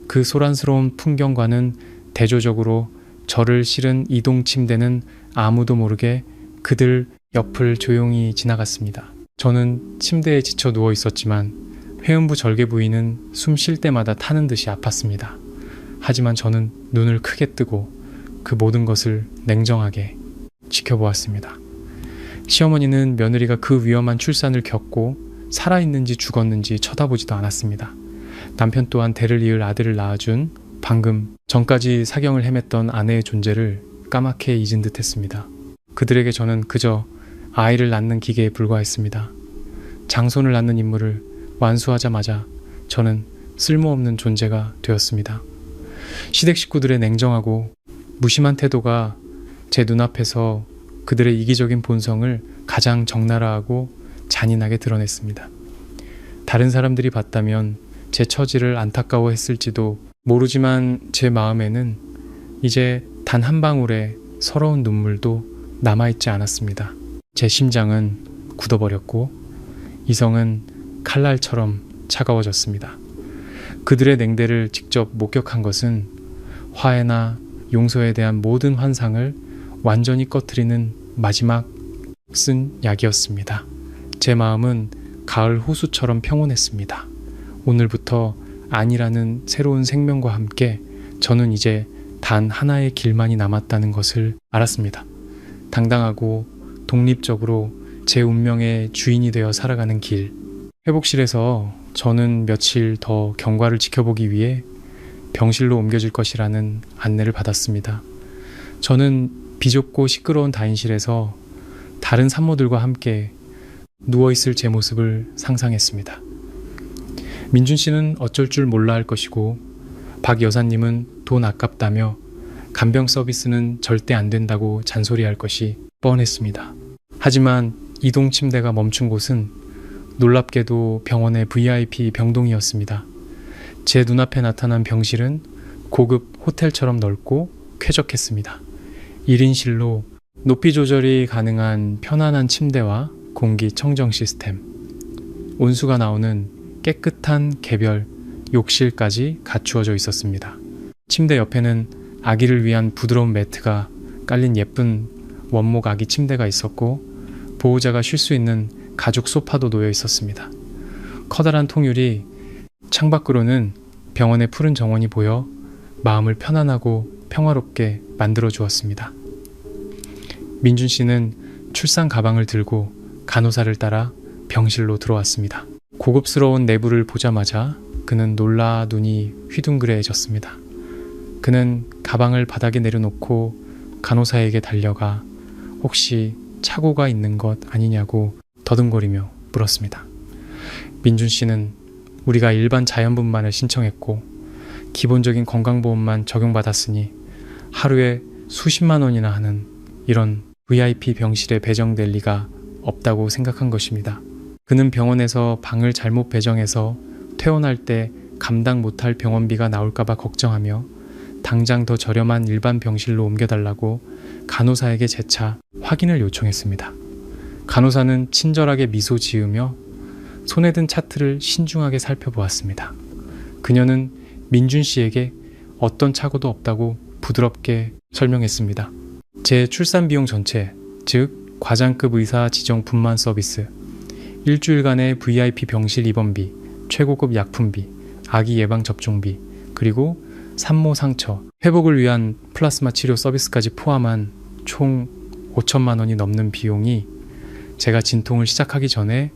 그 소란스러운 풍경과는 대조적으로 저를 실은 이동 침대는 아무도 모르게 그들 옆을 조용히 지나갔습니다. 저는 침대에 지쳐 누워 있었지만 회음부 절개 부위는 숨 쉴 때마다 타는 듯이 아팠습니다. 하지만 저는 눈을 크게 뜨고 그 모든 것을 냉정하게 지켜보았습니다. 시어머니는 며느리가 그 위험한 출산을 겪고 살아있는지 죽었는지 쳐다보지도 않았습니다. 남편 또한 대를 이을 아들을 낳아준 방금 전까지 사경을 헤맸던 아내의 존재를 까맣게 잊은 듯 했습니다. 그들에게 저는 그저 아이를 낳는 기계에 불과했습니다. 장손을 낳는 임무를 완수하자마자 저는 쓸모없는 존재가 되었습니다. 시댁 식구들의 냉정하고 무심한 태도가 제 눈앞에서 그들의 이기적인 본성을 가장 적나라하고 잔인하게 드러냈습니다. 다른 사람들이 봤다면 제 처지를 안타까워했을지도 모르지만 제 마음에는 이제 단 한 방울의 서러운 눈물도 남아있지 않았습니다. 제 심장은 굳어버렸고 이성은 칼날처럼 차가워졌습니다. 그들의 냉대를 직접 목격한 것은 화해나 용서에 대한 모든 환상을 완전히 꺼트리는 마지막 쓴 약이었습니다. 제 마음은 가을 호수처럼 평온했습니다. 오늘부터 안이라는 새로운 생명과 함께 저는 이제 단 하나의 길만이 남았다는 것을 알았습니다. 당당하고 독립적으로 제 운명의 주인이 되어 살아가는 길. 회복실에서 저는 며칠 더 경과를 지켜보기 위해 병실로 옮겨질 것이라는 안내를 받았습니다. 저는 비좁고 시끄러운 다인실에서 다른 산모들과 함께 누워있을 제 모습을 상상했습니다. 민준 씨는 어쩔 줄 몰라 할 것이고 박 여사님은 돈 아깝다며 간병 서비스는 절대 안 된다고 잔소리할 것이 뻔했습니다. 하지만 이동 침대가 멈춘 곳은 놀랍게도 병원의 VIP 병동이었습니다. 제 눈앞에 나타난 병실은 고급 호텔처럼 넓고 쾌적했습니다. 1인실로 높이 조절이 가능한 편안한 침대와 공기 청정 시스템, 온수가 나오는 깨끗한 개별 욕실까지 갖추어져 있었습니다. 침대 옆에는 아기를 위한 부드러운 매트가 깔린 예쁜 원목 아기 침대가 있었고 보호자가 쉴 수 있는 가죽 소파도 놓여 있었습니다. 커다란 통유리 창밖으로는 병원의 푸른 정원이 보여 마음을 편안하고 평화롭게 만들어 주었습니다. 민준 씨는 출산 가방을 들고 간호사를 따라 병실로 들어왔습니다. 고급스러운 내부를 보자마자 그는 놀라 눈이 휘둥그레해졌습니다. 그는 가방을 바닥에 내려놓고 간호사에게 달려가 혹시 착오가 있는 것 아니냐고 더듬거리며 물었습니다. 민준 씨는 우리가 일반 자연분만을 신청했고 기본적인 건강보험만 적용받았으니 하루에 수십만 원이나 하는 이런 VIP 병실에 배정될 리가 없다고 생각한 것입니다. 그는 병원에서 방을 잘못 배정해서 퇴원할 때 감당 못할 병원비가 나올까봐 걱정하며 당장 더 저렴한 일반 병실로 옮겨달라고 간호사에게 재차 확인을 요청했습니다. 간호사는 친절하게 미소 지으며 손에 든 차트를 신중하게 살펴보았습니다. 그녀는 민준 씨에게 어떤 착오도 없다고 부드럽게 설명했습니다. 제 출산 비용 전체, 즉 과장급 의사 지정 분만 서비스, 일주일간의 VIP 병실 입원비, 최고급 약품비, 아기 예방 접종비, 그리고 산모 상처, 회복을 위한 플라스마 치료 서비스까지 포함한 총 5천만 원이 넘는 비용이 제가 진통을 시작하기 전에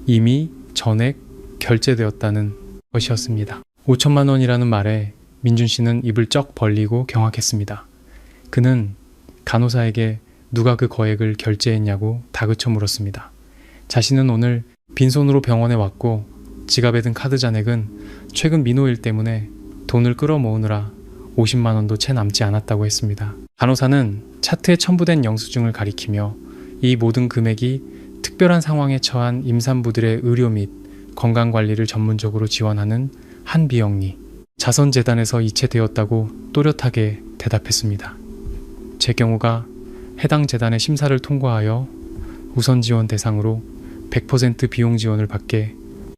이미 전액 결제되었다는 것이었습니다. 5천만 원이라는 말에 민준 씨는 입을 쩍 벌리고 경악했습니다. 그는 간호사에게 누가 그 거액을 결제했냐고 다그쳐 물었습니다. 자신은 오늘 빈손으로 병원에 왔고 지갑에 든 카드 잔액은 최근 민호일 때문에 돈을 끌어모으느라 50만 원도 채 남지 않았다고 했습니다. 간호사는 차트에 첨부된 영수증을 가리키며 이 모든 금액이 특별한 상황에 처한 임산부들의 의료 및 건강관리를 전문적으로 지원하는 한 비영리 자선재단에서 이체되었다고 또렷하게 대답했습니다. 제 경우가 해당 재단의 심사를 통과하여 우선 지원 대상으로 100% 비용 지원을 받게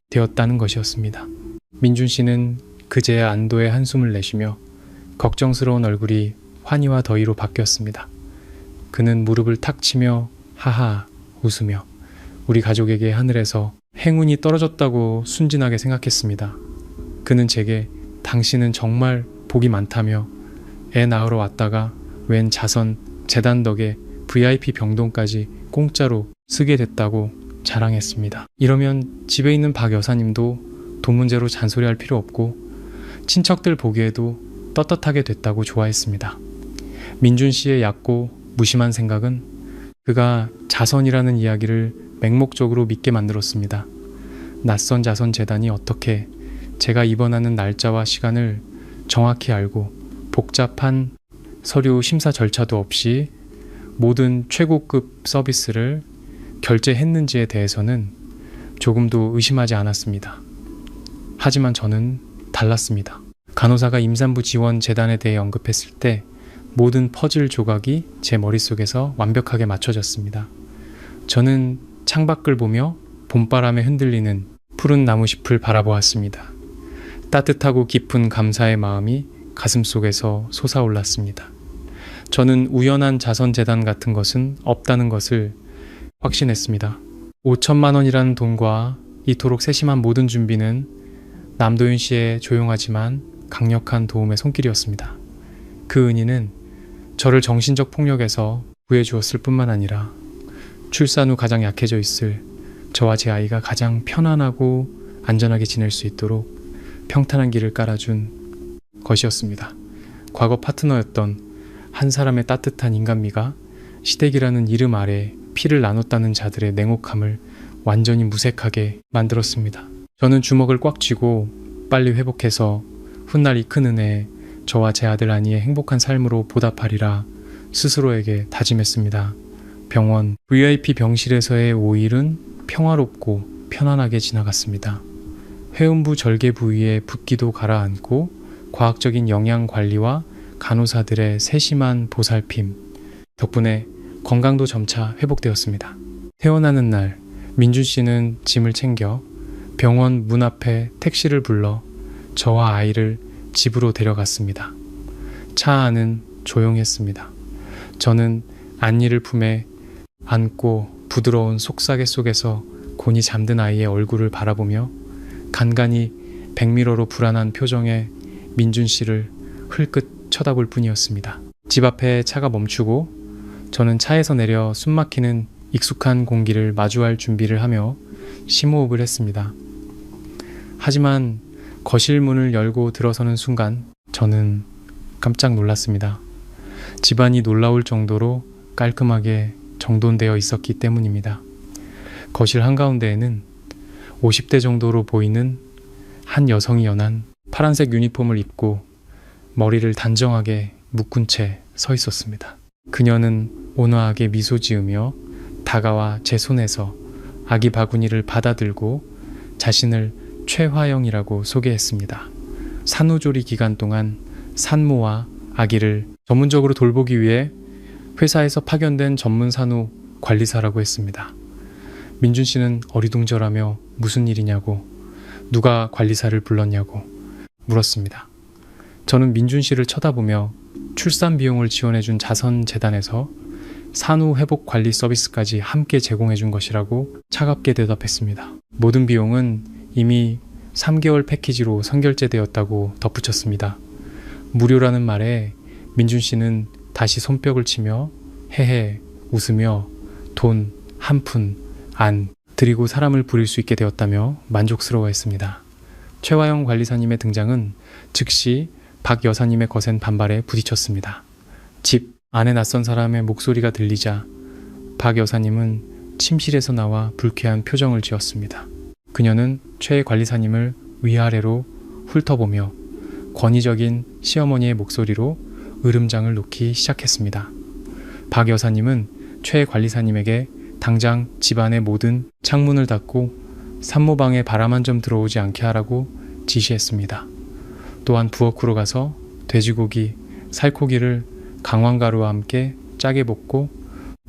되었다는 것이었습니다. 민준 씨는 그제야 안도의 한숨을 내쉬며 걱정스러운 얼굴이 환희와 더위로 바뀌었습니다. 그는 무릎을 탁 치며 하하 웃으며 우리 가족에게 하늘에서 행운이 떨어졌다고 순진하게 생각했습니다. 그는 제게 당신은 정말 복이 많다며 애 낳으러 왔다가 웬 자선 재단 덕에 VIP 병동까지 공짜로 쓰게 됐다고 자랑했습니다. 이러면 집에 있는 박 여사님도 돈 문제로 잔소리할 필요 없고 친척들 보기에도 떳떳하게 됐다고 좋아했습니다. 민준 씨의 얕고 무심한 생각은 그가 자선이라는 이야기를 맹목적으로 믿게 만들었습니다. 낯선 자선재단이 어떻게 제가 입원하는 날짜와 시간을 정확히 알고 복잡한 서류 심사 절차도 없이 모든 최고급 서비스를 결제했는지에 대해서는 조금도 의심하지 않았습니다. 하지만 저는 달랐습니다. 간호사가 임산부 지원 재단에 대해 언급했을 때 모든 퍼즐 조각이 제 머릿속에서 완벽하게 맞춰졌습니다. 저는 창밖을 보며 봄바람에 흔들리는 푸른 나무숲을 바라보았습니다. 따뜻하고 깊은 감사의 마음이 가슴속에서 솟아올랐습니다. 저는 우연한 자선재단 같은 것은 없다는 것을 확신했습니다. 5천만 원이라는 돈과 이토록 세심한 모든 준비는 남도윤 씨의 조용하지만 강력한 도움의 손길이었습니다. 그 은희는 저를 정신적 폭력에서 구해주었을 뿐만 아니라 출산 후 가장 약해져 있을 저와 제 아이가 가장 편안하고 안전하게 지낼 수 있도록 평탄한 길을 깔아준 것이었습니다. 과거 파트너였던 한 사람의 따뜻한 인간미가 시댁이라는 이름 아래 피를 나눴다는 자들의 냉혹함을 완전히 무색하게 만들었습니다. 저는 주먹을 꽉 쥐고 빨리 회복해서 훗날 이 큰 은혜에 저와 제 아들 아니의 행복한 삶으로 보답하리라 스스로에게 다짐했습니다. 병원 VIP 병실에서의 5일은 평화롭고 편안하게 지나갔습니다. 회음부 절개 부위의 붓기도 가라앉고 과학적인 영양 관리와 간호사들의 세심한 보살핌 덕분에 건강도 점차 회복되었습니다. 퇴원하는 날 민준 씨는 짐을 챙겨 병원 문 앞에 택시를 불러 저와 아이를 집으로 데려갔습니다. 차 안은 조용했습니다. 저는 안니를 품에 안고 부드러운 속삭임 속에서 곤히 잠든 아이의 얼굴을 바라보며 간간히 백미러로 불안한 표정의 민준 씨를 흘끗 쳐다볼 뿐이었습니다. 집 앞에 차가 멈추고 저는 차에서 내려 숨막히는 익숙한 공기를 마주할 준비를 하며 심호흡을 했습니다. 하지만 거실 문을 열고 들어서는 순간 저는 깜짝 놀랐습니다. 집안이 놀라울 정도로 깔끔하게 정돈되어 있었기 때문입니다. 거실 한가운데에는 50대 정도로 보이는 한 여성이 연한 파란색 유니폼을 입고 머리를 단정하게 묶은 채 서 있었습니다. 그녀는 온화하게 미소 지으며 다가와 제 손에서 아기 바구니를 받아들고 자신을 최화영이라고 소개했습니다. 산후조리 기간 동안 산모와 아기를 전문적으로 돌보기 위해 회사에서 파견된 전문 산후 관리사라고 했습니다. 민준 씨는 어리둥절하며 무슨 일이냐고, 누가 관리사를 불렀냐고 물었습니다. 저는 민준 씨를 쳐다보며 출산 비용을 지원해준 자선재단에서 산후 회복 관리 서비스까지 함께 제공해준 것이라고 차갑게 대답했습니다. 모든 비용은 이미 3개월 패키지로 선결제되었다고 덧붙였습니다. 무료라는 말에 민준 씨는 다시 손뼉을 치며 헤헤 웃으며 돈 한 푼 안 드리고 사람을 부릴 수 있게 되었다며 만족스러워했습니다. 최화영 관리사님의 등장은 즉시 박 여사님의 거센 반발에 부딪혔습니다. 집 안에 낯선 사람의 목소리가 들리자 박 여사님은 침실에서 나와 불쾌한 표정을 지었습니다. 그녀는 최 관리사님을 위아래로 훑어보며 권위적인 시어머니의 목소리로 으름장을 놓기 시작했습니다. 박 여사님은 최 관리사님에게 당장 집안의 모든 창문을 닫고 산모방에 바람 한 점 들어오지 않게 하라고 지시했습니다. 또한 부엌으로 가서 돼지고기, 살코기를 강황가루와 함께 짜게 볶고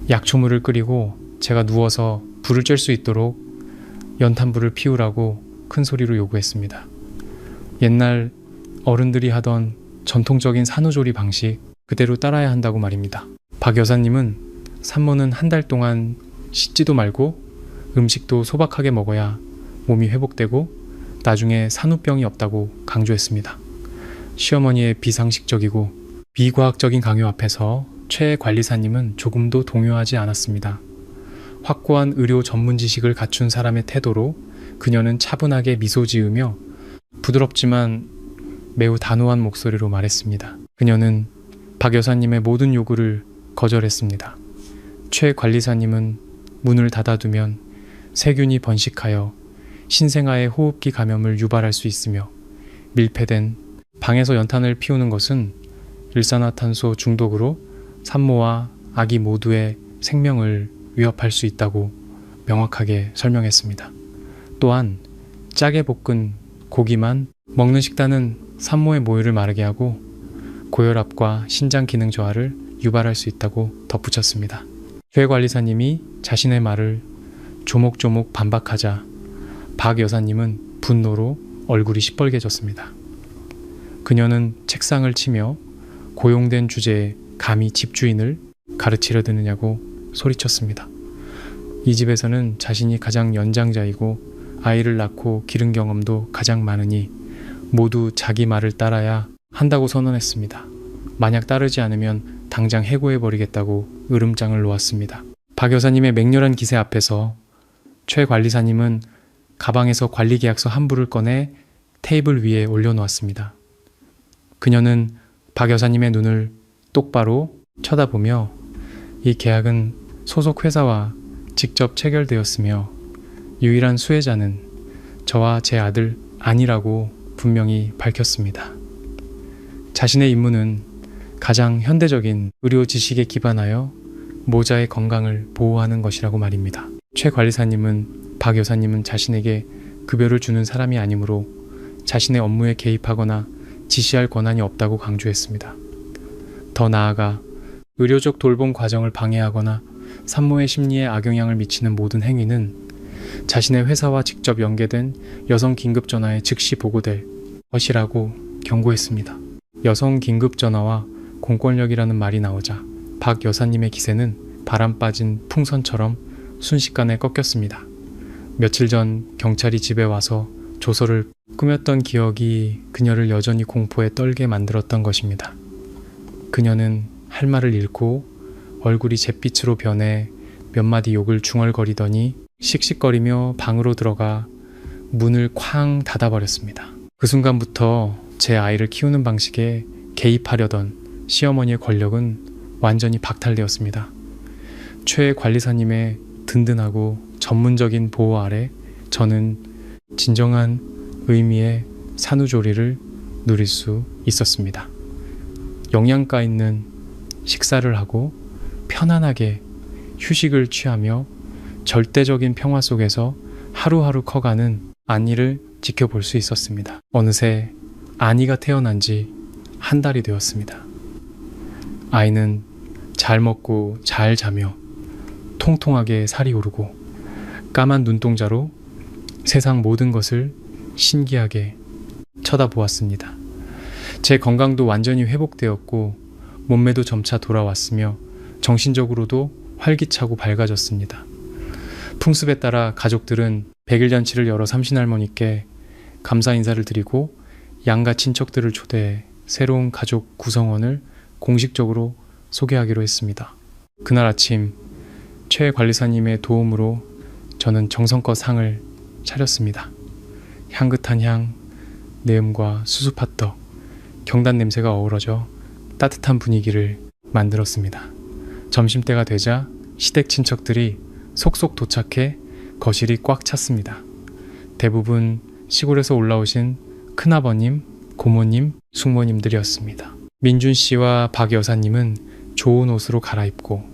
약초물을 끓이고 제가 누워서 불을 쬐 수 있도록 연탄불을 피우라고 큰 소리로 요구했습니다. 옛날 어른들이 하던 전통적인 산후조리 방식 그대로 따라야 한다고 말입니다. 박 여사님은 산모는 한 달 동안 씻지도 말고 음식도 소박하게 먹어야 몸이 회복되고 나중에 산후병이 없다고 강조했습니다. 시어머니의 비상식적이고 비과학적인 강요 앞에서 최 관리사님은 조금도 동요하지 않았습니다. 확고한 의료 전문 지식을 갖춘 사람의 태도로 그녀는 차분하게 미소 지으며 부드럽지만 매우 단호한 목소리로 말했습니다. 그녀는 박 여사님의 모든 요구를 거절했습니다. 최 관리사님은 문을 닫아두면 세균이 번식하여 신생아의 호흡기 감염을 유발할 수 있으며 밀폐된 방에서 연탄을 피우는 것은 일산화탄소 중독으로 산모와 아기 모두의 생명을 위협할 수 있다고 명확하게 설명했습니다. 또한 짜게 볶은 고기만 먹는 식단은 산모의 모유를 마르게 하고 고혈압과 신장 기능 저하를 유발할 수 있다고 덧붙였습니다. 최 관리사님이 자신의 말을 조목조목 반박하자 박 여사님은 분노로 얼굴이 시뻘개졌습니다. 그녀는 책상을 치며 고용된 주제에 감히 집주인을 가르치려 드느냐고 소리쳤습니다. 이 집에서는 자신이 가장 연장자이고 아이를 낳고 기른 경험도 가장 많으니 모두 자기 말을 따라야 한다고 선언했습니다. 만약 따르지 않으면 당장 해고해버리겠다고 으름장을 놓았습니다. 박 여사님의 맹렬한 기세 앞에서 최 관리사님은 가방에서 관리계약서 한 부를 꺼내 테이블 위에 올려놓았습니다. 그녀는 박 여사님의 눈을 똑바로 쳐다보며 이 계약은 소속 회사와 직접 체결되었으며 유일한 수혜자는 저와 제 아들 안이라고 분명히 밝혔습니다. 자신의 임무는 가장 현대적인 의료 지식에 기반하여 모자의 건강을 보호하는 것이라고 말입니다. 최 관리사님은 박 여사님은 자신에게 급여를 주는 사람이 아니므로 자신의 업무에 개입하거나 지시할 권한이 없다고 강조했습니다. 더 나아가 의료적 돌봄 과정을 방해하거나 산모의 심리에 악영향을 미치는 모든 행위는 자신의 회사와 직접 연계된 여성 긴급전화에 즉시 보고될 것이라고 경고했습니다. 여성 긴급전화와 공권력이라는 말이 나오자 박 여사님의 기세는 바람 빠진 풍선처럼 순식간에 꺾였습니다. 며칠 전 경찰이 집에 와서 조서를 꾸몄던 기억이 그녀를 여전히 공포에 떨게 만들었던 것입니다. 그녀는 할 말을 잃고 얼굴이 잿빛으로 변해 몇 마디 욕을 중얼거리더니 씩씩거리며 방으로 들어가 문을 쾅 닫아버렸습니다. 그 순간부터 제 아이를 키우는 방식에 개입하려던 시어머니의 권력은 완전히 박탈되었습니다. 최 관리사님의 든든하고 전문적인 보호 아래 저는 진정한 의미의 산후조리를 누릴 수 있었습니다. 영양가 있는 식사를 하고 편안하게 휴식을 취하며 절대적인 평화 속에서 하루하루 커가는 안이를 지켜볼 수 있었습니다. 어느새 안이가 태어난 지 한 달이 되었습니다. 아이는 잘 먹고 잘 자며 통통하게 살이 오르고 까만 눈동자로 세상 모든 것을 신기하게 쳐다보았습니다. 제 건강도 완전히 회복되었고 몸매도 점차 돌아왔으며 정신적으로도 활기차고 밝아졌습니다. 풍습에 따라 가족들은 100일 잔치를 열어 삼신할머니께 감사 인사를 드리고 양가 친척들을 초대해 새로운 가족 구성원을 공식적으로 소개하기로 했습니다. 그날 아침 최 관리사님의 도움으로 저는 정성껏 상을 차렸습니다. 향긋한 향, 내음과 수수팥떡, 경단 냄새가 어우러져 따뜻한 분위기를 만들었습니다. 점심때가 되자 시댁 친척들이 속속 도착해 거실이 꽉 찼습니다. 대부분 시골에서 올라오신 큰아버님, 고모님, 숙모님들이었습니다. 민준 씨와 박 여사님은 좋은 옷으로 갈아입고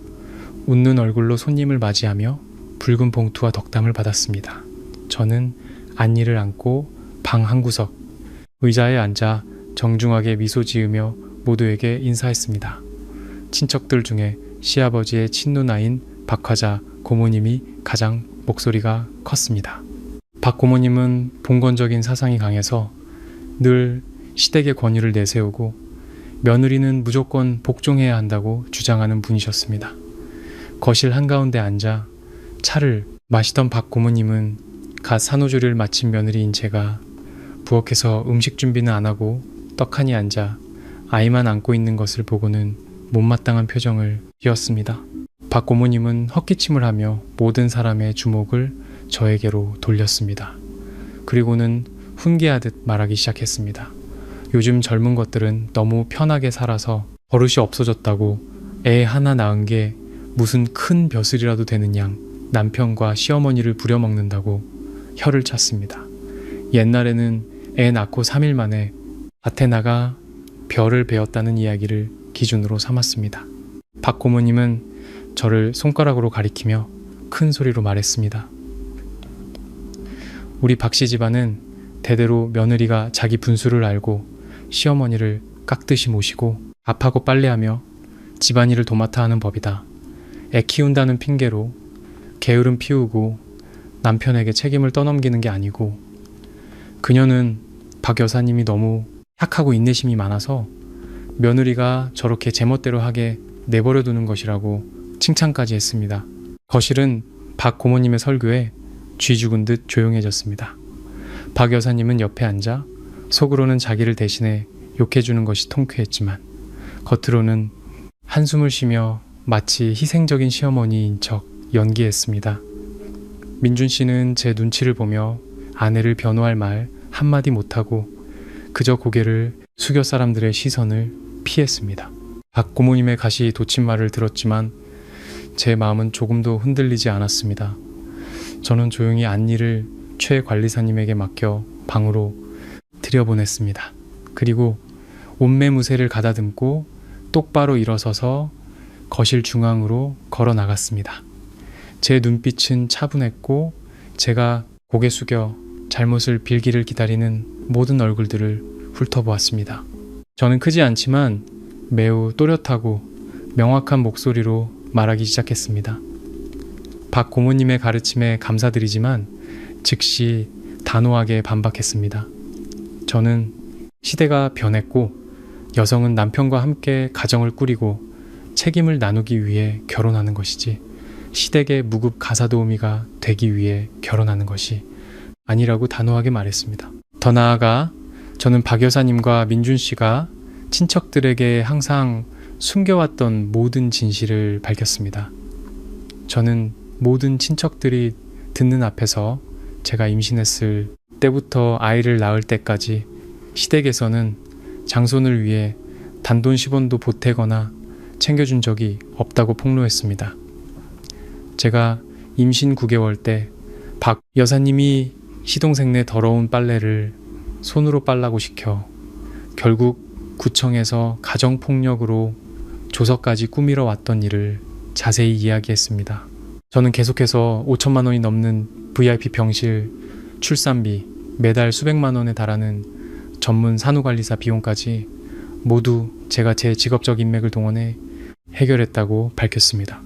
웃는 얼굴로 손님을 맞이하며 붉은 봉투와 덕담을 받았습니다. 저는 안니를 안고 방 한구석 의자에 앉아 정중하게 미소 지으며 모두에게 인사했습니다. 친척들 중에 시아버지의 친누나인 박화자 고모님이 가장 목소리가 컸습니다. 박 고모님은 봉건적인 사상이 강해서 늘 시댁의 권위를 내세우고 며느리는 무조건 복종해야 한다고 주장하는 분이셨습니다. 거실 한가운데 앉아 차를 마시던 박 고모님은 갓 산후조리를 마친 며느리인 제가 부엌에서 음식 준비는 안 하고 떡하니 앉아 아이만 안고 있는 것을 보고는 못마땅한 표정을 띄었습니다. 박 고모님은 헛기침을 하며 모든 사람의 주목을 저에게로 돌렸습니다. 그리고는 훈계하듯 말하기 시작했습니다. 요즘 젊은 것들은 너무 편하게 살아서 버릇이 없어졌다고 애 하나 낳은 게 무슨 큰 벼슬이라도 되는 양 남편과 시어머니를 부려먹는다고 혀를 찼습니다. 옛날에는 애 낳고 3일 만에 밭에 나가 별을 베었다는 이야기를 기준으로 삼았습니다. 박 고모님은 저를 손가락으로 가리키며 큰 소리로 말했습니다. 우리 박씨 집안은 대대로 며느리가 자기 분수를 알고 시어머니를 깍듯이 모시고 밥하고 빨래하며 집안일을 도맡아 하는 법이다. 애 키운다는 핑계로 게으름 피우고 남편에게 책임을 떠넘기는 게 아니고 그녀는 박 여사님이 너무 착하고 인내심이 많아서 며느리가 저렇게 제멋대로 하게 내버려 두는 것이라고 칭찬까지 했습니다. 거실은 박 고모님의 설교에 쥐 죽은 듯 조용해졌습니다. 박 여사님은 옆에 앉아 속으로는 자기를 대신해 욕해주는 것이 통쾌했지만 겉으로는 한숨을 쉬며 마치 희생적인 시어머니인 척 연기했습니다. 민준 씨는 제 눈치를 보며 아내를 변호할 말 한마디 못하고 그저 고개를 숙여 사람들의 시선을 피했습니다. 박 고모님의 가시 돋친 말을 들었지만 제 마음은 조금도 흔들리지 않았습니다. 저는 조용히 안니를 최 관리사님에게 맡겨 방으로 들여보냈습니다. 그리고 옷매무새를 가다듬고 똑바로 일어서서 거실 중앙으로 걸어 나갔습니다. 제 눈빛은 차분했고 제가 고개 숙여 잘못을 빌기를 기다리는 모든 얼굴들을 훑어보았습니다. 저는 크지 않지만 매우 또렷하고 명확한 목소리로 말하기 시작했습니다. 박 고모님의 가르침에 감사드리지만 즉시 단호하게 반박했습니다. 저는 시대가 변했고 여성은 남편과 함께 가정을 꾸리고 책임을 나누기 위해 결혼하는 것이지 시댁의 무급 가사도우미가 되기 위해 결혼하는 것이 아니라고 단호하게 말했습니다. 더 나아가 저는 박 여사님과 민준 씨가 친척들에게 항상 숨겨왔던 모든 진실을 밝혔습니다. 저는 모든 친척들이 듣는 앞에서 제가 임신했을 때부터 아이를 낳을 때까지 시댁에서는 장손을 위해 단돈 10원도 보태거나 챙겨준 적이 없다고 폭로했습니다. 제가 임신 9개월 때 박 여사님이 시동생 내 더러운 빨래를 손으로 빨라고 시켜 결국 구청에서 가정폭력으로 조서까지 꾸미러 왔던 일을 자세히 이야기했습니다. 저는 계속해서 5천만 원이 넘는 VIP 병실, 출산비, 매달 수백만 원에 달하는 전문 산후관리사 비용까지 모두 제가 제 직업적 인맥을 동원해 해결했다고 밝혔습니다.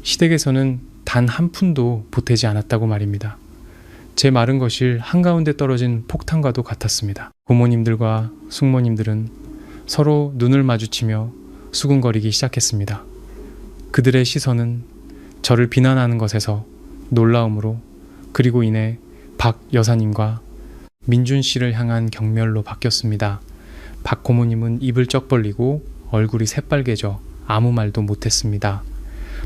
시댁에서는 단 한 푼도 보태지 않았다고 말입니다. 제 마른 거실 한가운데 떨어진 폭탄과도 같았습니다. 고모님들과 숙모님들은 서로 눈을 마주치며 수군거리기 시작했습니다. 그들의 시선은 저를 비난하는 것에서 놀라움으로 그리고 이내 박 여사님과 민준 씨를 향한 경멸로 바뀌었습니다. 박 고모님은 입을 쩍 벌리고 얼굴이 새빨개져 아무 말도 못했습니다.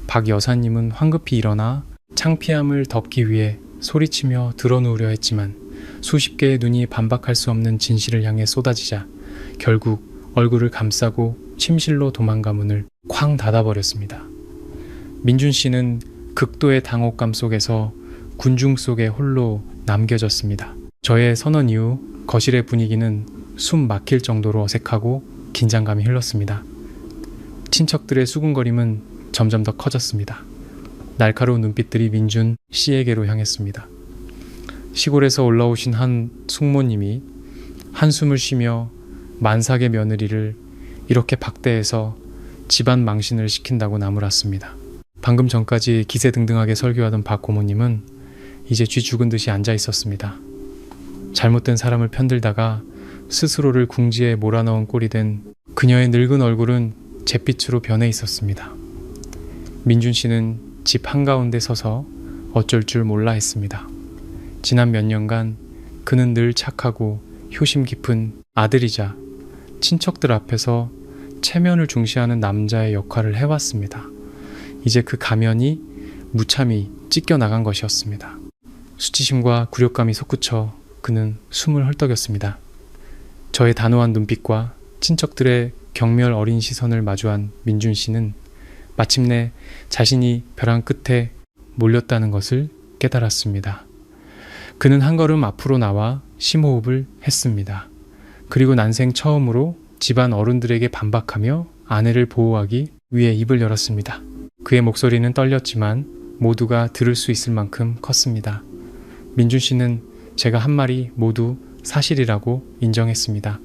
박 여사님은 황급히 일어나 창피함을 덮기 위해 소리치며 드러누우려 했지만 수십 개의 눈이 반박할 수 없는 진실을 향해 쏟아지자 결국 얼굴을 감싸고 침실로 도망가 문을 쾅 닫아버렸습니다. 민준 씨는 극도의 당혹감 속에서 군중 속에 홀로 남겨졌습니다. 저의 선언 이후 거실의 분위기는 숨 막힐 정도로 어색하고 긴장감이 흘렀습니다. 친척들의 수군거림은 점점 더 커졌습니다. 날카로운 눈빛들이 민준 씨에게로 향했습니다. 시골에서 올라오신 한 숙모님이 한숨을 쉬며 만삭의 며느리를 이렇게 박대해서 집안 망신을 시킨다고 나무랐습니다. 방금 전까지 기세등등하게 설교하던 박 고모님은 이제 쥐 죽은 듯이 앉아 있었습니다. 잘못된 사람을 편들다가 스스로를 궁지에 몰아넣은 꼴이 된 그녀의 늙은 얼굴은 잿빛으로 변해 있었습니다. 민준 씨는 집 한가운데 서서 어쩔 줄 몰라 했습니다. 지난 몇 년간 그는 늘 착하고 효심 깊은 아들이자 친척들 앞에서 체면을 중시하는 남자의 역할을 해왔습니다. 이제 그 가면이 무참히 찢겨나간 것이었습니다. 수치심과 굴욕감이 솟구쳐 그는 숨을 헐떡였습니다. 저의 단호한 눈빛과 친척들의 경멸 어린 시선을 마주한 민준 씨는 마침내 자신이 벼랑 끝에 몰렸다는 것을 깨달았습니다. 그는 한 걸음 앞으로 나와 심호흡을 했습니다. 그리고 난생 처음으로 집안 어른들에게 반박하며 아내를 보호하기 위해 입을 열었습니다. 그의 목소리는 떨렸지만 모두가 들을 수 있을 만큼 컸습니다. 민준 씨는 제가 한 말이 모두 사실이라고 인정했습니다.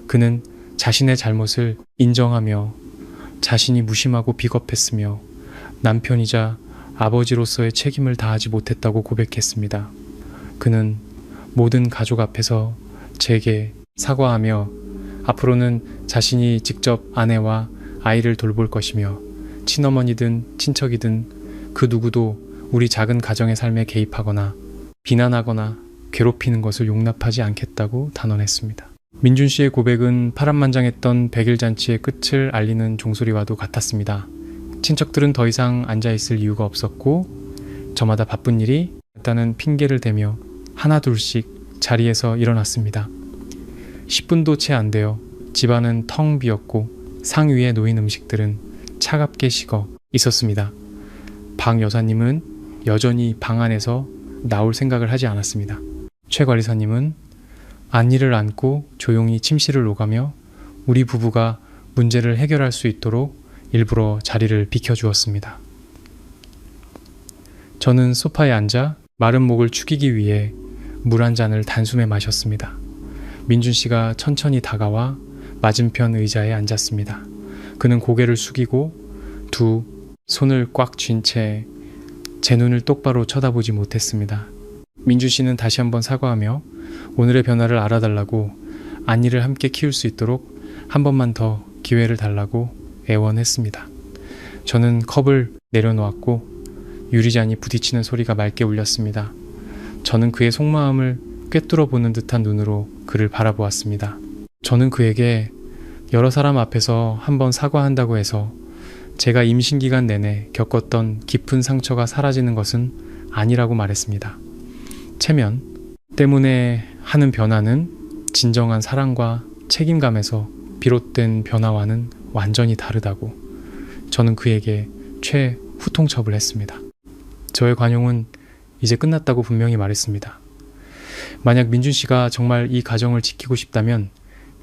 그는 자신의 잘못을 인정하며 자신이 무심하고 비겁했으며 남편이자 아버지로서의 책임을 다하지 못했다고 고백했습니다. 그는 모든 가족 앞에서 제게 사과하며 앞으로는 자신이 직접 아내와 아이를 돌볼 것이며 친어머니든 친척이든 그 누구도 우리 작은 가정의 삶에 개입하거나 비난하거나 괴롭히는 것을 용납하지 않겠다고 단언했습니다. 민준 씨의 고백은 파란만장했던 백일잔치의 끝을 알리는 종소리와도 같았습니다. 친척들은 더 이상 앉아있을 이유가 없었고 저마다 바쁜 일이 있다는 핑계를 대며 하나둘씩 자리에서 일어났습니다. 10분도 채 안 되어 집안은 텅 비었고 상 위에 놓인 음식들은 차갑게 식어 있었습니다. 박 여사님은 여전히 방 안에서 나올 생각을 하지 않았습니다. 최 관리사님은 안니를 안고 조용히 침실을 오가며 우리 부부가 문제를 해결할 수 있도록 일부러 자리를 비켜주었습니다. 저는 소파에 앉아 마른 목을 축이기 위해 물 한 잔을 단숨에 마셨습니다. 민준 씨가 천천히 다가와 맞은편 의자에 앉았습니다. 그는 고개를 숙이고 두 손을 꽉 쥔 채 제 눈을 똑바로 쳐다보지 못했습니다. 민준 씨는 다시 한번 사과하며 오늘의 변화를 알아달라고 안니를 함께 키울 수 있도록 한 번만 더 기회를 달라고 애원했습니다. 저는 컵을 내려놓았고 유리잔이 부딪히는 소리가 맑게 울렸습니다. 저는 그의 속마음을 꿰뚫어 보는 듯한 눈으로 그를 바라보았습니다. 저는 그에게 여러 사람 앞에서 한번 사과한다고 해서 제가 임신기간 내내 겪었던 깊은 상처가 사라지는 것은 아니라고 말했습니다. 체면 때문에 하는 변화는 진정한 사랑과 책임감에서 비롯된 변화와는 완전히 다르다고 저는 그에게 최후통첩을 했습니다. 저의 관용은 이제 끝났다고 분명히 말했습니다. 만약 민준 씨가 정말 이 가정을 지키고 싶다면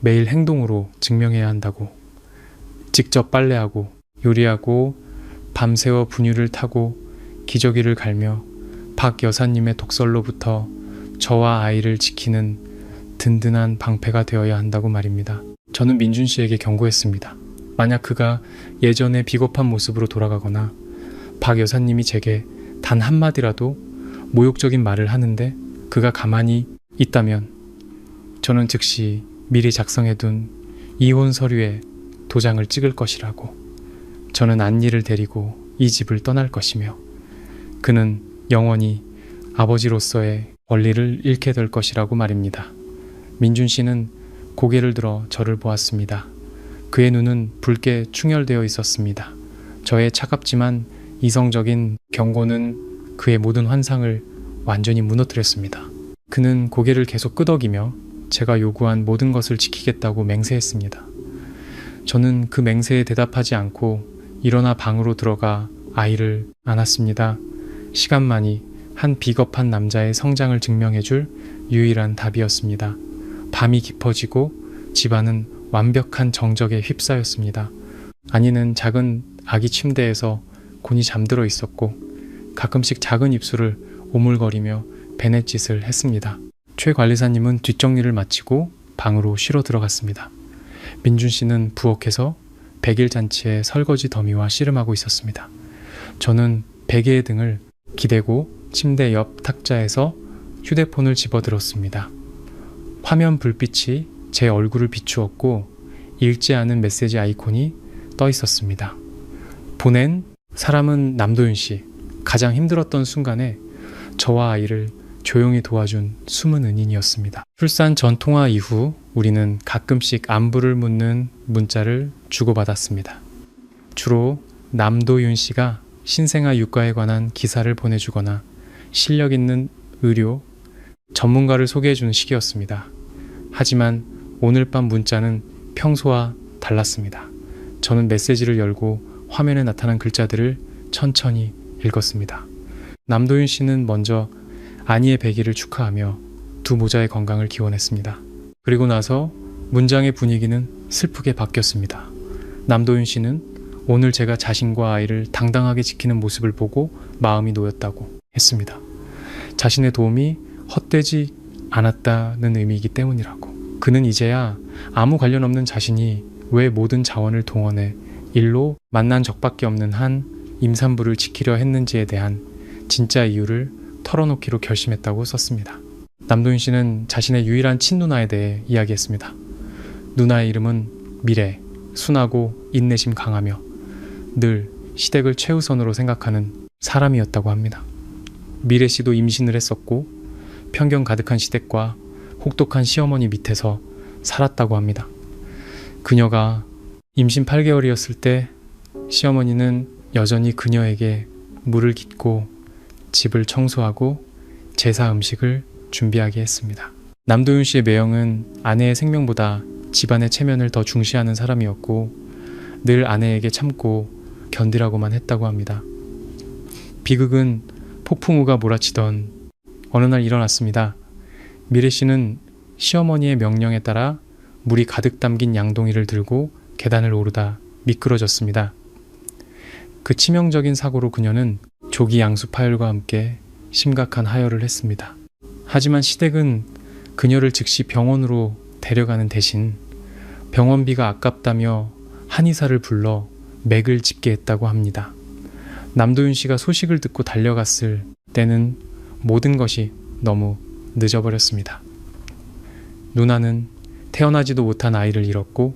매일 행동으로 증명해야 한다고. 직접 빨래하고 요리하고 밤새워 분유를 타고 기저귀를 갈며 박 여사님의 독설로부터 저와 아이를 지키는 든든한 방패가 되어야 한다고 말입니다. 저는 민준 씨에게 경고했습니다. 만약 그가 예전의 비겁한 모습으로 돌아가거나 박 여사님이 제게 단 한마디라도 모욕적인 말을 하는데 그가 가만히 있다면 저는 즉시 미리 작성해둔 이혼 서류에 도장을 찍을 것이라고. 저는 안니를 데리고 이 집을 떠날 것이며 그는 영원히 아버지로서의 권리를 잃게 될 것이라고 말입니다. 민준 씨는 고개를 들어 저를 보았습니다. 그의 눈은 붉게 충혈되어 있었습니다. 저의 차갑지만 이성적인 경고는 그의 모든 환상을 완전히 무너뜨렸습니다. 그는 고개를 계속 끄덕이며 제가 요구한 모든 것을 지키겠다고 맹세했습니다. 저는 그 맹세에 대답하지 않고 일어나 방으로 들어가 아이를 안았습니다. 시간만이 한 비겁한 남자의 성장을 증명해줄 유일한 답이었습니다. 밤이 깊어지고 집안은 완벽한 정적에 휩싸였습니다. 안이는 작은 아기 침대에서 곤히 잠들어 있었고 가끔씩 작은 입술을 오물거리며 베넷짓을 했습니다. 최 관리사님은 뒷정리를 마치고 방으로 쉬러 들어갔습니다. 민준 씨는 부엌에서 백일 잔치의 설거지 더미와 씨름하고 있었습니다. 저는 베개의 등을 기대고 침대 옆 탁자에서 휴대폰을 집어들었습니다. 화면 불빛이 제 얼굴을 비추었고 읽지 않은 메시지 아이콘이 떠 있었습니다. 보낸 사람은 남도윤 씨. 가장 힘들었던 순간에 저와 아이를 조용히 도와준 숨은 은인이었습니다. 출산 전 통화 이후 우리는 가끔씩 안부를 묻는 문자를 주고받았습니다. 주로 남도윤 씨가 신생아 육아에 관한 기사를 보내주거나 실력 있는 의료 전문가를 소개해주는 시기였습니다. 하지만 오늘 밤 문자는 평소와 달랐습니다. 저는 메시지를 열고 화면에 나타난 글자들을 천천히 읽었습니다. 남도윤 씨는 먼저 아니의 100일을 축하하며 두 모자의 건강을 기원했습니다. 그리고 나서 문장의 분위기는 슬프게 바뀌었습니다. 남도윤 씨는 오늘 제가 자신과 아이를 당당하게 지키는 모습을 보고 마음이 놓였다고 했습니다. 자신의 도움이 헛되지 않았다는 의미이기 때문이라고. 그는 이제야 아무 관련 없는 자신이 왜 모든 자원을 동원해 일로 만난 적밖에 없는 한 임산부를 지키려 했는지에 대한 진짜 이유를 털어놓기로 결심했다고 썼습니다. 남도윤 씨는 자신의 유일한 친누나에 대해 이야기했습니다. 누나의 이름은 미래, 순하고 인내심 강하며 늘 시댁을 최우선으로 생각하는 사람이었다고 합니다. 미래 씨도 임신을 했었고 편견 가득한 시댁과 혹독한 시어머니 밑에서 살았다고 합니다. 그녀가 임신 8개월이었을 때 시어머니는 여전히 그녀에게 물을 깃고 집을 청소하고 제사 음식을 준비하게 했습니다. 남도윤 씨의 매형은 아내의 생명보다 집안의 체면을 더 중시하는 사람이었고 늘 아내에게 참고 견디라고만 했다고 합니다. 비극은 폭풍우가 몰아치던 어느 날 일어났습니다. 미래 씨는 시어머니의 명령에 따라 물이 가득 담긴 양동이를 들고 계단을 오르다 미끄러졌습니다. 그 치명적인 사고로 그녀는 조기 양수 파열과 함께 심각한 하혈을 했습니다. 하지만 시댁은 그녀를 즉시 병원으로 데려가는 대신 병원비가 아깝다며 한의사를 불러 맥을 짚게 했다고 합니다. 남도윤 씨가 소식을 듣고 달려갔을 때는 모든 것이 너무 늦어버렸습니다. 누나는 태어나지도 못한 아이를 잃었고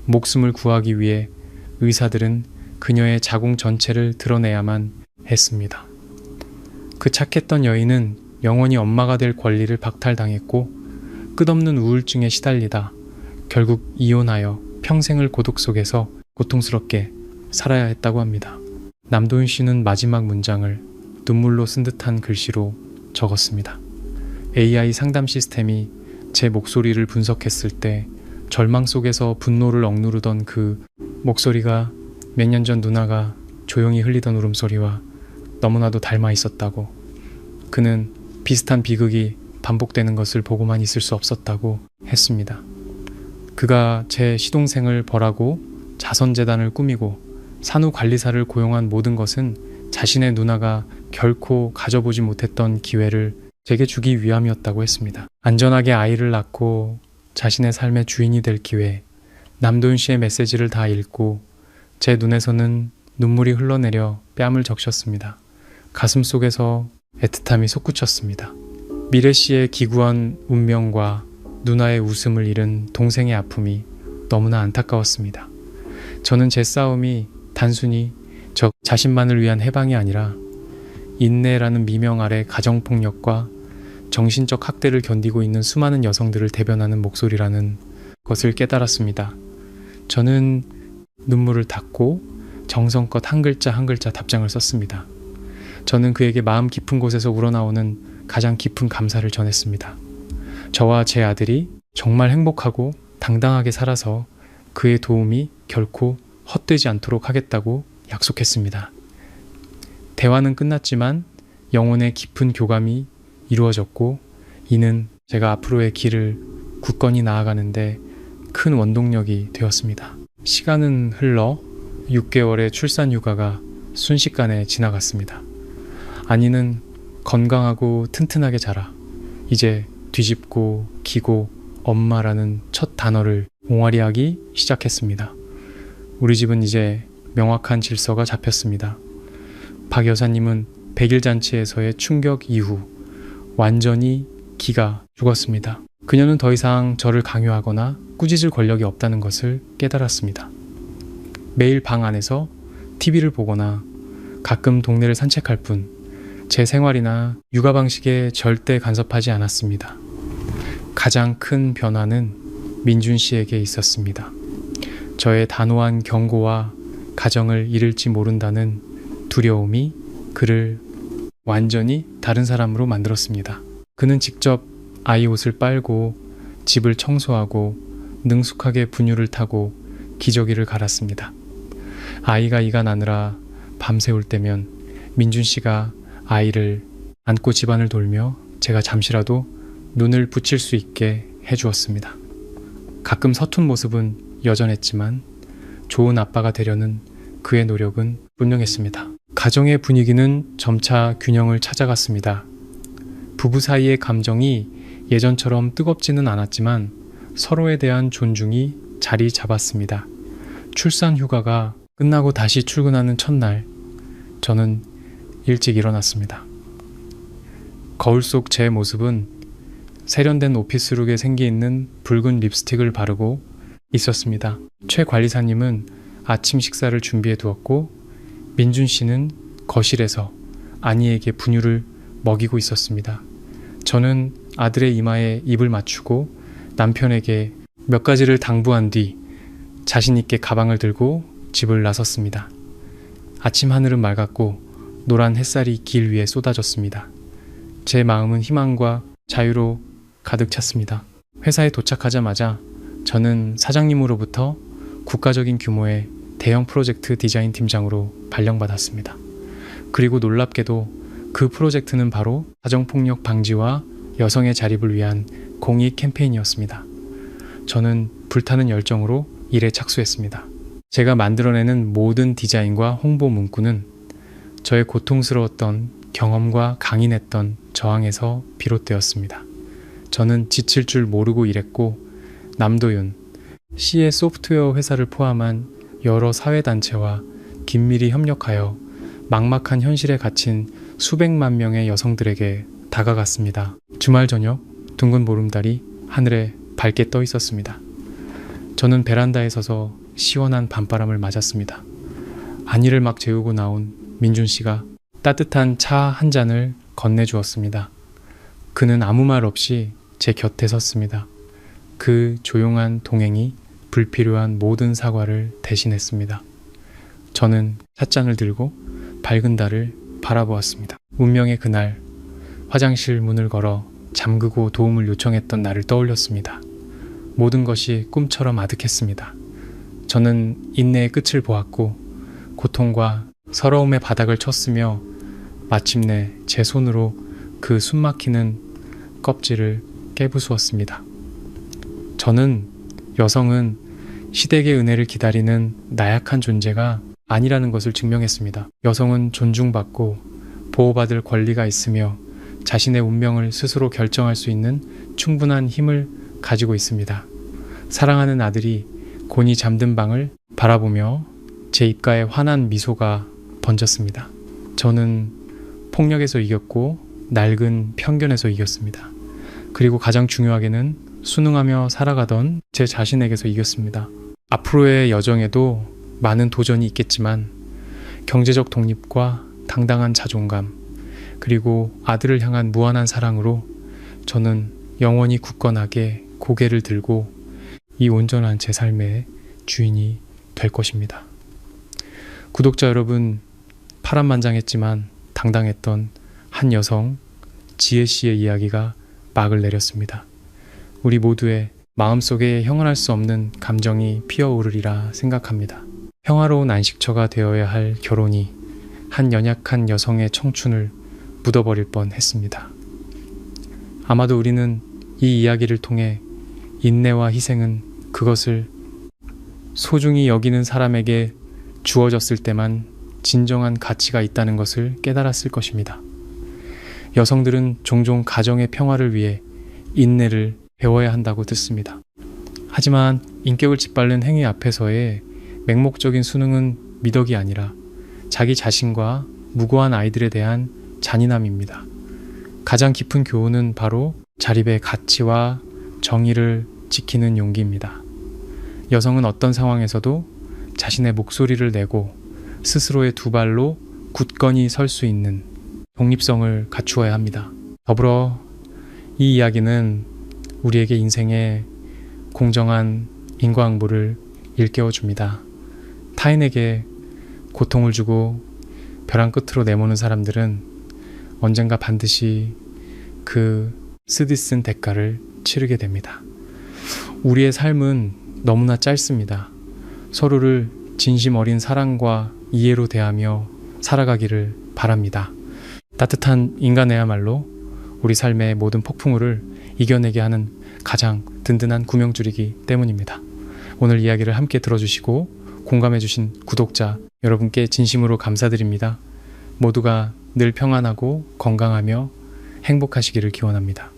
목숨을 구하기 위해 의사들은 그녀의 자궁 전체를 드러내야만 했습니다. 그 착했던 여인은 영원히 엄마가 될 권리를 박탈당했고 끝없는 우울증에 시달리다 결국 이혼하여 평생을 고독 속에서 고통스럽게 살아야 했다고 합니다. 남도윤 씨는 마지막 문장을 눈물로 쓴 듯한 글씨로 적었습니다. AI 상담 시스템이 제 목소리를 분석했을 때 절망 속에서 분노를 억누르던 그 목소리가 몇 년 전 누나가 조용히 흘리던 울음소리와 너무나도 닮아 있었다고, 그는 비슷한 비극이 반복되는 것을 보고만 있을 수 없었다고 했습니다. 그가 제 시동생을 벌하고 자선재단을 꾸미고 산후관리사를 고용한 모든 것은 자신의 누나가 결코 가져보지 못했던 기회를 제게 주기 위함이었다고 했습니다. 안전하게 아이를 낳고 자신의 삶의 주인이 될 기회, 남도윤 씨의 메시지를 다 읽고 제 눈에서는 눈물이 흘러내려 뺨을 적셨습니다. 가슴 속에서 애틋함이 솟구쳤습니다. 미래 씨의 기구한 운명과 누나의 웃음을 잃은 동생의 아픔이 너무나 안타까웠습니다. 저는 제 싸움이 단순히 저 자신만을 위한 해방이 아니라 인내라는 미명 아래 가정폭력과 정신적 학대를 견디고 있는 수많은 여성들을 대변하는 목소리라는 것을 깨달았습니다. 저는 눈물을 닦고 정성껏 한 글자 한 글자 답장을 썼습니다. 저는 그에게 마음 깊은 곳에서 우러나오는 가장 깊은 감사를 전했습니다. 저와 제 아들이 정말 행복하고 당당하게 살아서 그의 도움이 결코 헛되지 않도록 하겠다고 약속했습니다. 대화는 끝났지만 영혼의 깊은 교감이 이루어졌고 이는 제가 앞으로의 길을 굳건히 나아가는데 큰 원동력이 되었습니다. 시간은 흘러 6개월의 출산 휴가가 순식간에 지나갔습니다. 아니는 건강하고 튼튼하게 자라 이제 뒤집고 기고 엄마라는 첫 단어를 옹알이하기 시작했습니다. 우리 집은 이제 명확한 질서가 잡혔습니다. 박 여사님은 100일 잔치에서의 충격 이후 완전히 기가 죽었습니다. 그녀는 더 이상 저를 강요하거나 꾸짖을 권력이 없다는 것을 깨달았습니다. 매일 방 안에서 TV를 보거나 가끔 동네를 산책할 뿐 제 생활이나 육아 방식에 절대 간섭하지 않았습니다. 가장 큰 변화는 민준 씨에게 있었습니다. 저의 단호한 경고와 가정을 잃을지 모른다는 두려움이 그를 완전히 다른 사람으로 만들었습니다. 그는 직접 아이 옷을 빨고 집을 청소하고 능숙하게 분유를 타고 기저귀를 갈았습니다. 아이가 이가 나느라 밤새울 때면 민준 씨가 아이를 안고 집안을 돌며 제가 잠시라도 눈을 붙일 수 있게 해주었습니다. 가끔 서툰 모습은 여전했지만 좋은 아빠가 되려는 그의 노력은 분명했습니다. 가정의 분위기는 점차 균형을 찾아갔습니다. 부부 사이의 감정이 예전처럼 뜨겁지는 않았지만 서로에 대한 존중이 자리 잡았습니다. 출산 휴가가 끝나고 다시 출근하는 첫날, 저는 일찍 일어났습니다. 거울 속 제 모습은 세련된 오피스룩에 생기 있는 붉은 립스틱을 바르고 있었습니다. 최 관리사님은 아침 식사를 준비해 두었고 민준 씨는 거실에서 아니에게 분유를 먹이고 있었습니다. 저는 아들의 이마에 입을 맞추고 남편에게 몇 가지를 당부한 뒤 자신 있게 가방을 들고 집을 나섰습니다. 아침 하늘은 맑았고 노란 햇살이 길 위에 쏟아졌습니다. 제 마음은 희망과 자유로 가득 찼습니다. 회사에 도착하자마자 저는 사장님으로부터 국가적인 규모의 대형 프로젝트 디자인 팀장으로 발령받았습니다. 그리고 놀랍게도 그 프로젝트는 바로 가정폭력 방지와 여성의 자립을 위한 공익 캠페인이었습니다. 저는 불타는 열정으로 일에 착수했습니다. 제가 만들어내는 모든 디자인과 홍보 문구는 저의 고통스러웠던 경험과 강인했던 저항에서 비롯되었습니다. 저는 지칠 줄 모르고 일했고 남도윤, 시의 소프트웨어 회사를 포함한 여러 사회단체와 긴밀히 협력하여 막막한 현실에 갇힌 수백만 명의 여성들에게 다가갔습니다. 주말 저녁 둥근 보름달이 하늘에 밝게 떠 있었습니다. 저는 베란다에 서서 시원한 밤바람을 맞았습니다. 안일을 막 재우고 나온 민준 씨가 따뜻한 차 한 잔을 건네주었습니다. 그는 아무 말 없이 제 곁에 섰습니다. 그 조용한 동행이 불필요한 모든 사과를 대신했습니다. 저는 찻잔을 들고 밝은 달을 바라보았습니다. 운명의 그날, 화장실 문을 걸어 잠그고 도움을 요청했던 나를 떠올렸습니다. 모든 것이 꿈처럼 아득했습니다. 저는 인내의 끝을 보았고 고통과 서러움의 바닥을 쳤으며 마침내 제 손으로 그 숨막히는 껍질을 깨부수었습니다. 저는 여성은 시댁의 은혜를 기다리는 나약한 존재가 아니라는 것을 증명했습니다. 여성은 존중받고 보호받을 권리가 있으며 자신의 운명을 스스로 결정할 수 있는 충분한 힘을 가지고 있습니다. 사랑하는 아들이 곤히 잠든 방을 바라보며 제 입가에 환한 미소가 번졌습니다. 저는 폭력에서 이겼고 낡은 편견에서 이겼습니다. 그리고 가장 중요하게는 순응하며 살아가던 제 자신에게서 이겼습니다. 앞으로의 여정에도 많은 도전이 있겠지만 경제적 독립과 당당한 자존감 그리고 아들을 향한 무한한 사랑으로 저는 영원히 굳건하게 고개를 들고 이 온전한 제 삶의 주인이 될 것입니다. 구독자 여러분, 파란만장했지만 당당했던 한 여성 지혜 씨의 이야기가 막을 내렸습니다. 우리 모두의 마음속에 형언할 수 없는 감정이 피어오르리라 생각합니다. 평화로운 안식처가 되어야 할 결혼이 한 연약한 여성의 청춘을 묻어버릴 뻔했습니다. 아마도 우리는 이 이야기를 통해 인내와 희생은 그것을 소중히 여기는 사람에게 주어졌을 때만 진정한 가치가 있다는 것을 깨달았을 것입니다. 여성들은 종종 가정의 평화를 위해 인내를 배워야 한다고 듣습니다. 하지만 인격을 짓밟는 행위 앞에서의 맹목적인 순응은 미덕이 아니라 자기 자신과 무고한 아이들에 대한 잔인함입니다. 가장 깊은 교훈은 바로 자립의 가치와 정의를 지키는 용기입니다. 여성은 어떤 상황에서도 자신의 목소리를 내고 스스로의 두 발로 굳건히 설 수 있는 독립성을 갖추어야 합니다. 더불어 이 이야기는 우리에게 인생의 공정한 인과응보를 일깨워줍니다. 타인에게 고통을 주고 벼랑 끝으로 내모는 사람들은 언젠가 반드시 그 쓰디쓴 대가를 치르게 됩니다. 우리의 삶은 너무나 짧습니다. 서로를 진심 어린 사랑과 이해로 대하며 살아가기를 바랍니다. 따뜻한 인간이야말로 우리 삶의 모든 폭풍우를 이겨내게 하는 가장 든든한 구명줄이기 때문입니다. 오늘 이야기를 함께 들어주시고 공감해주신 구독자 여러분께 진심으로 감사드립니다. 모두가 늘 평안하고 건강하며 행복하시기를 기원합니다.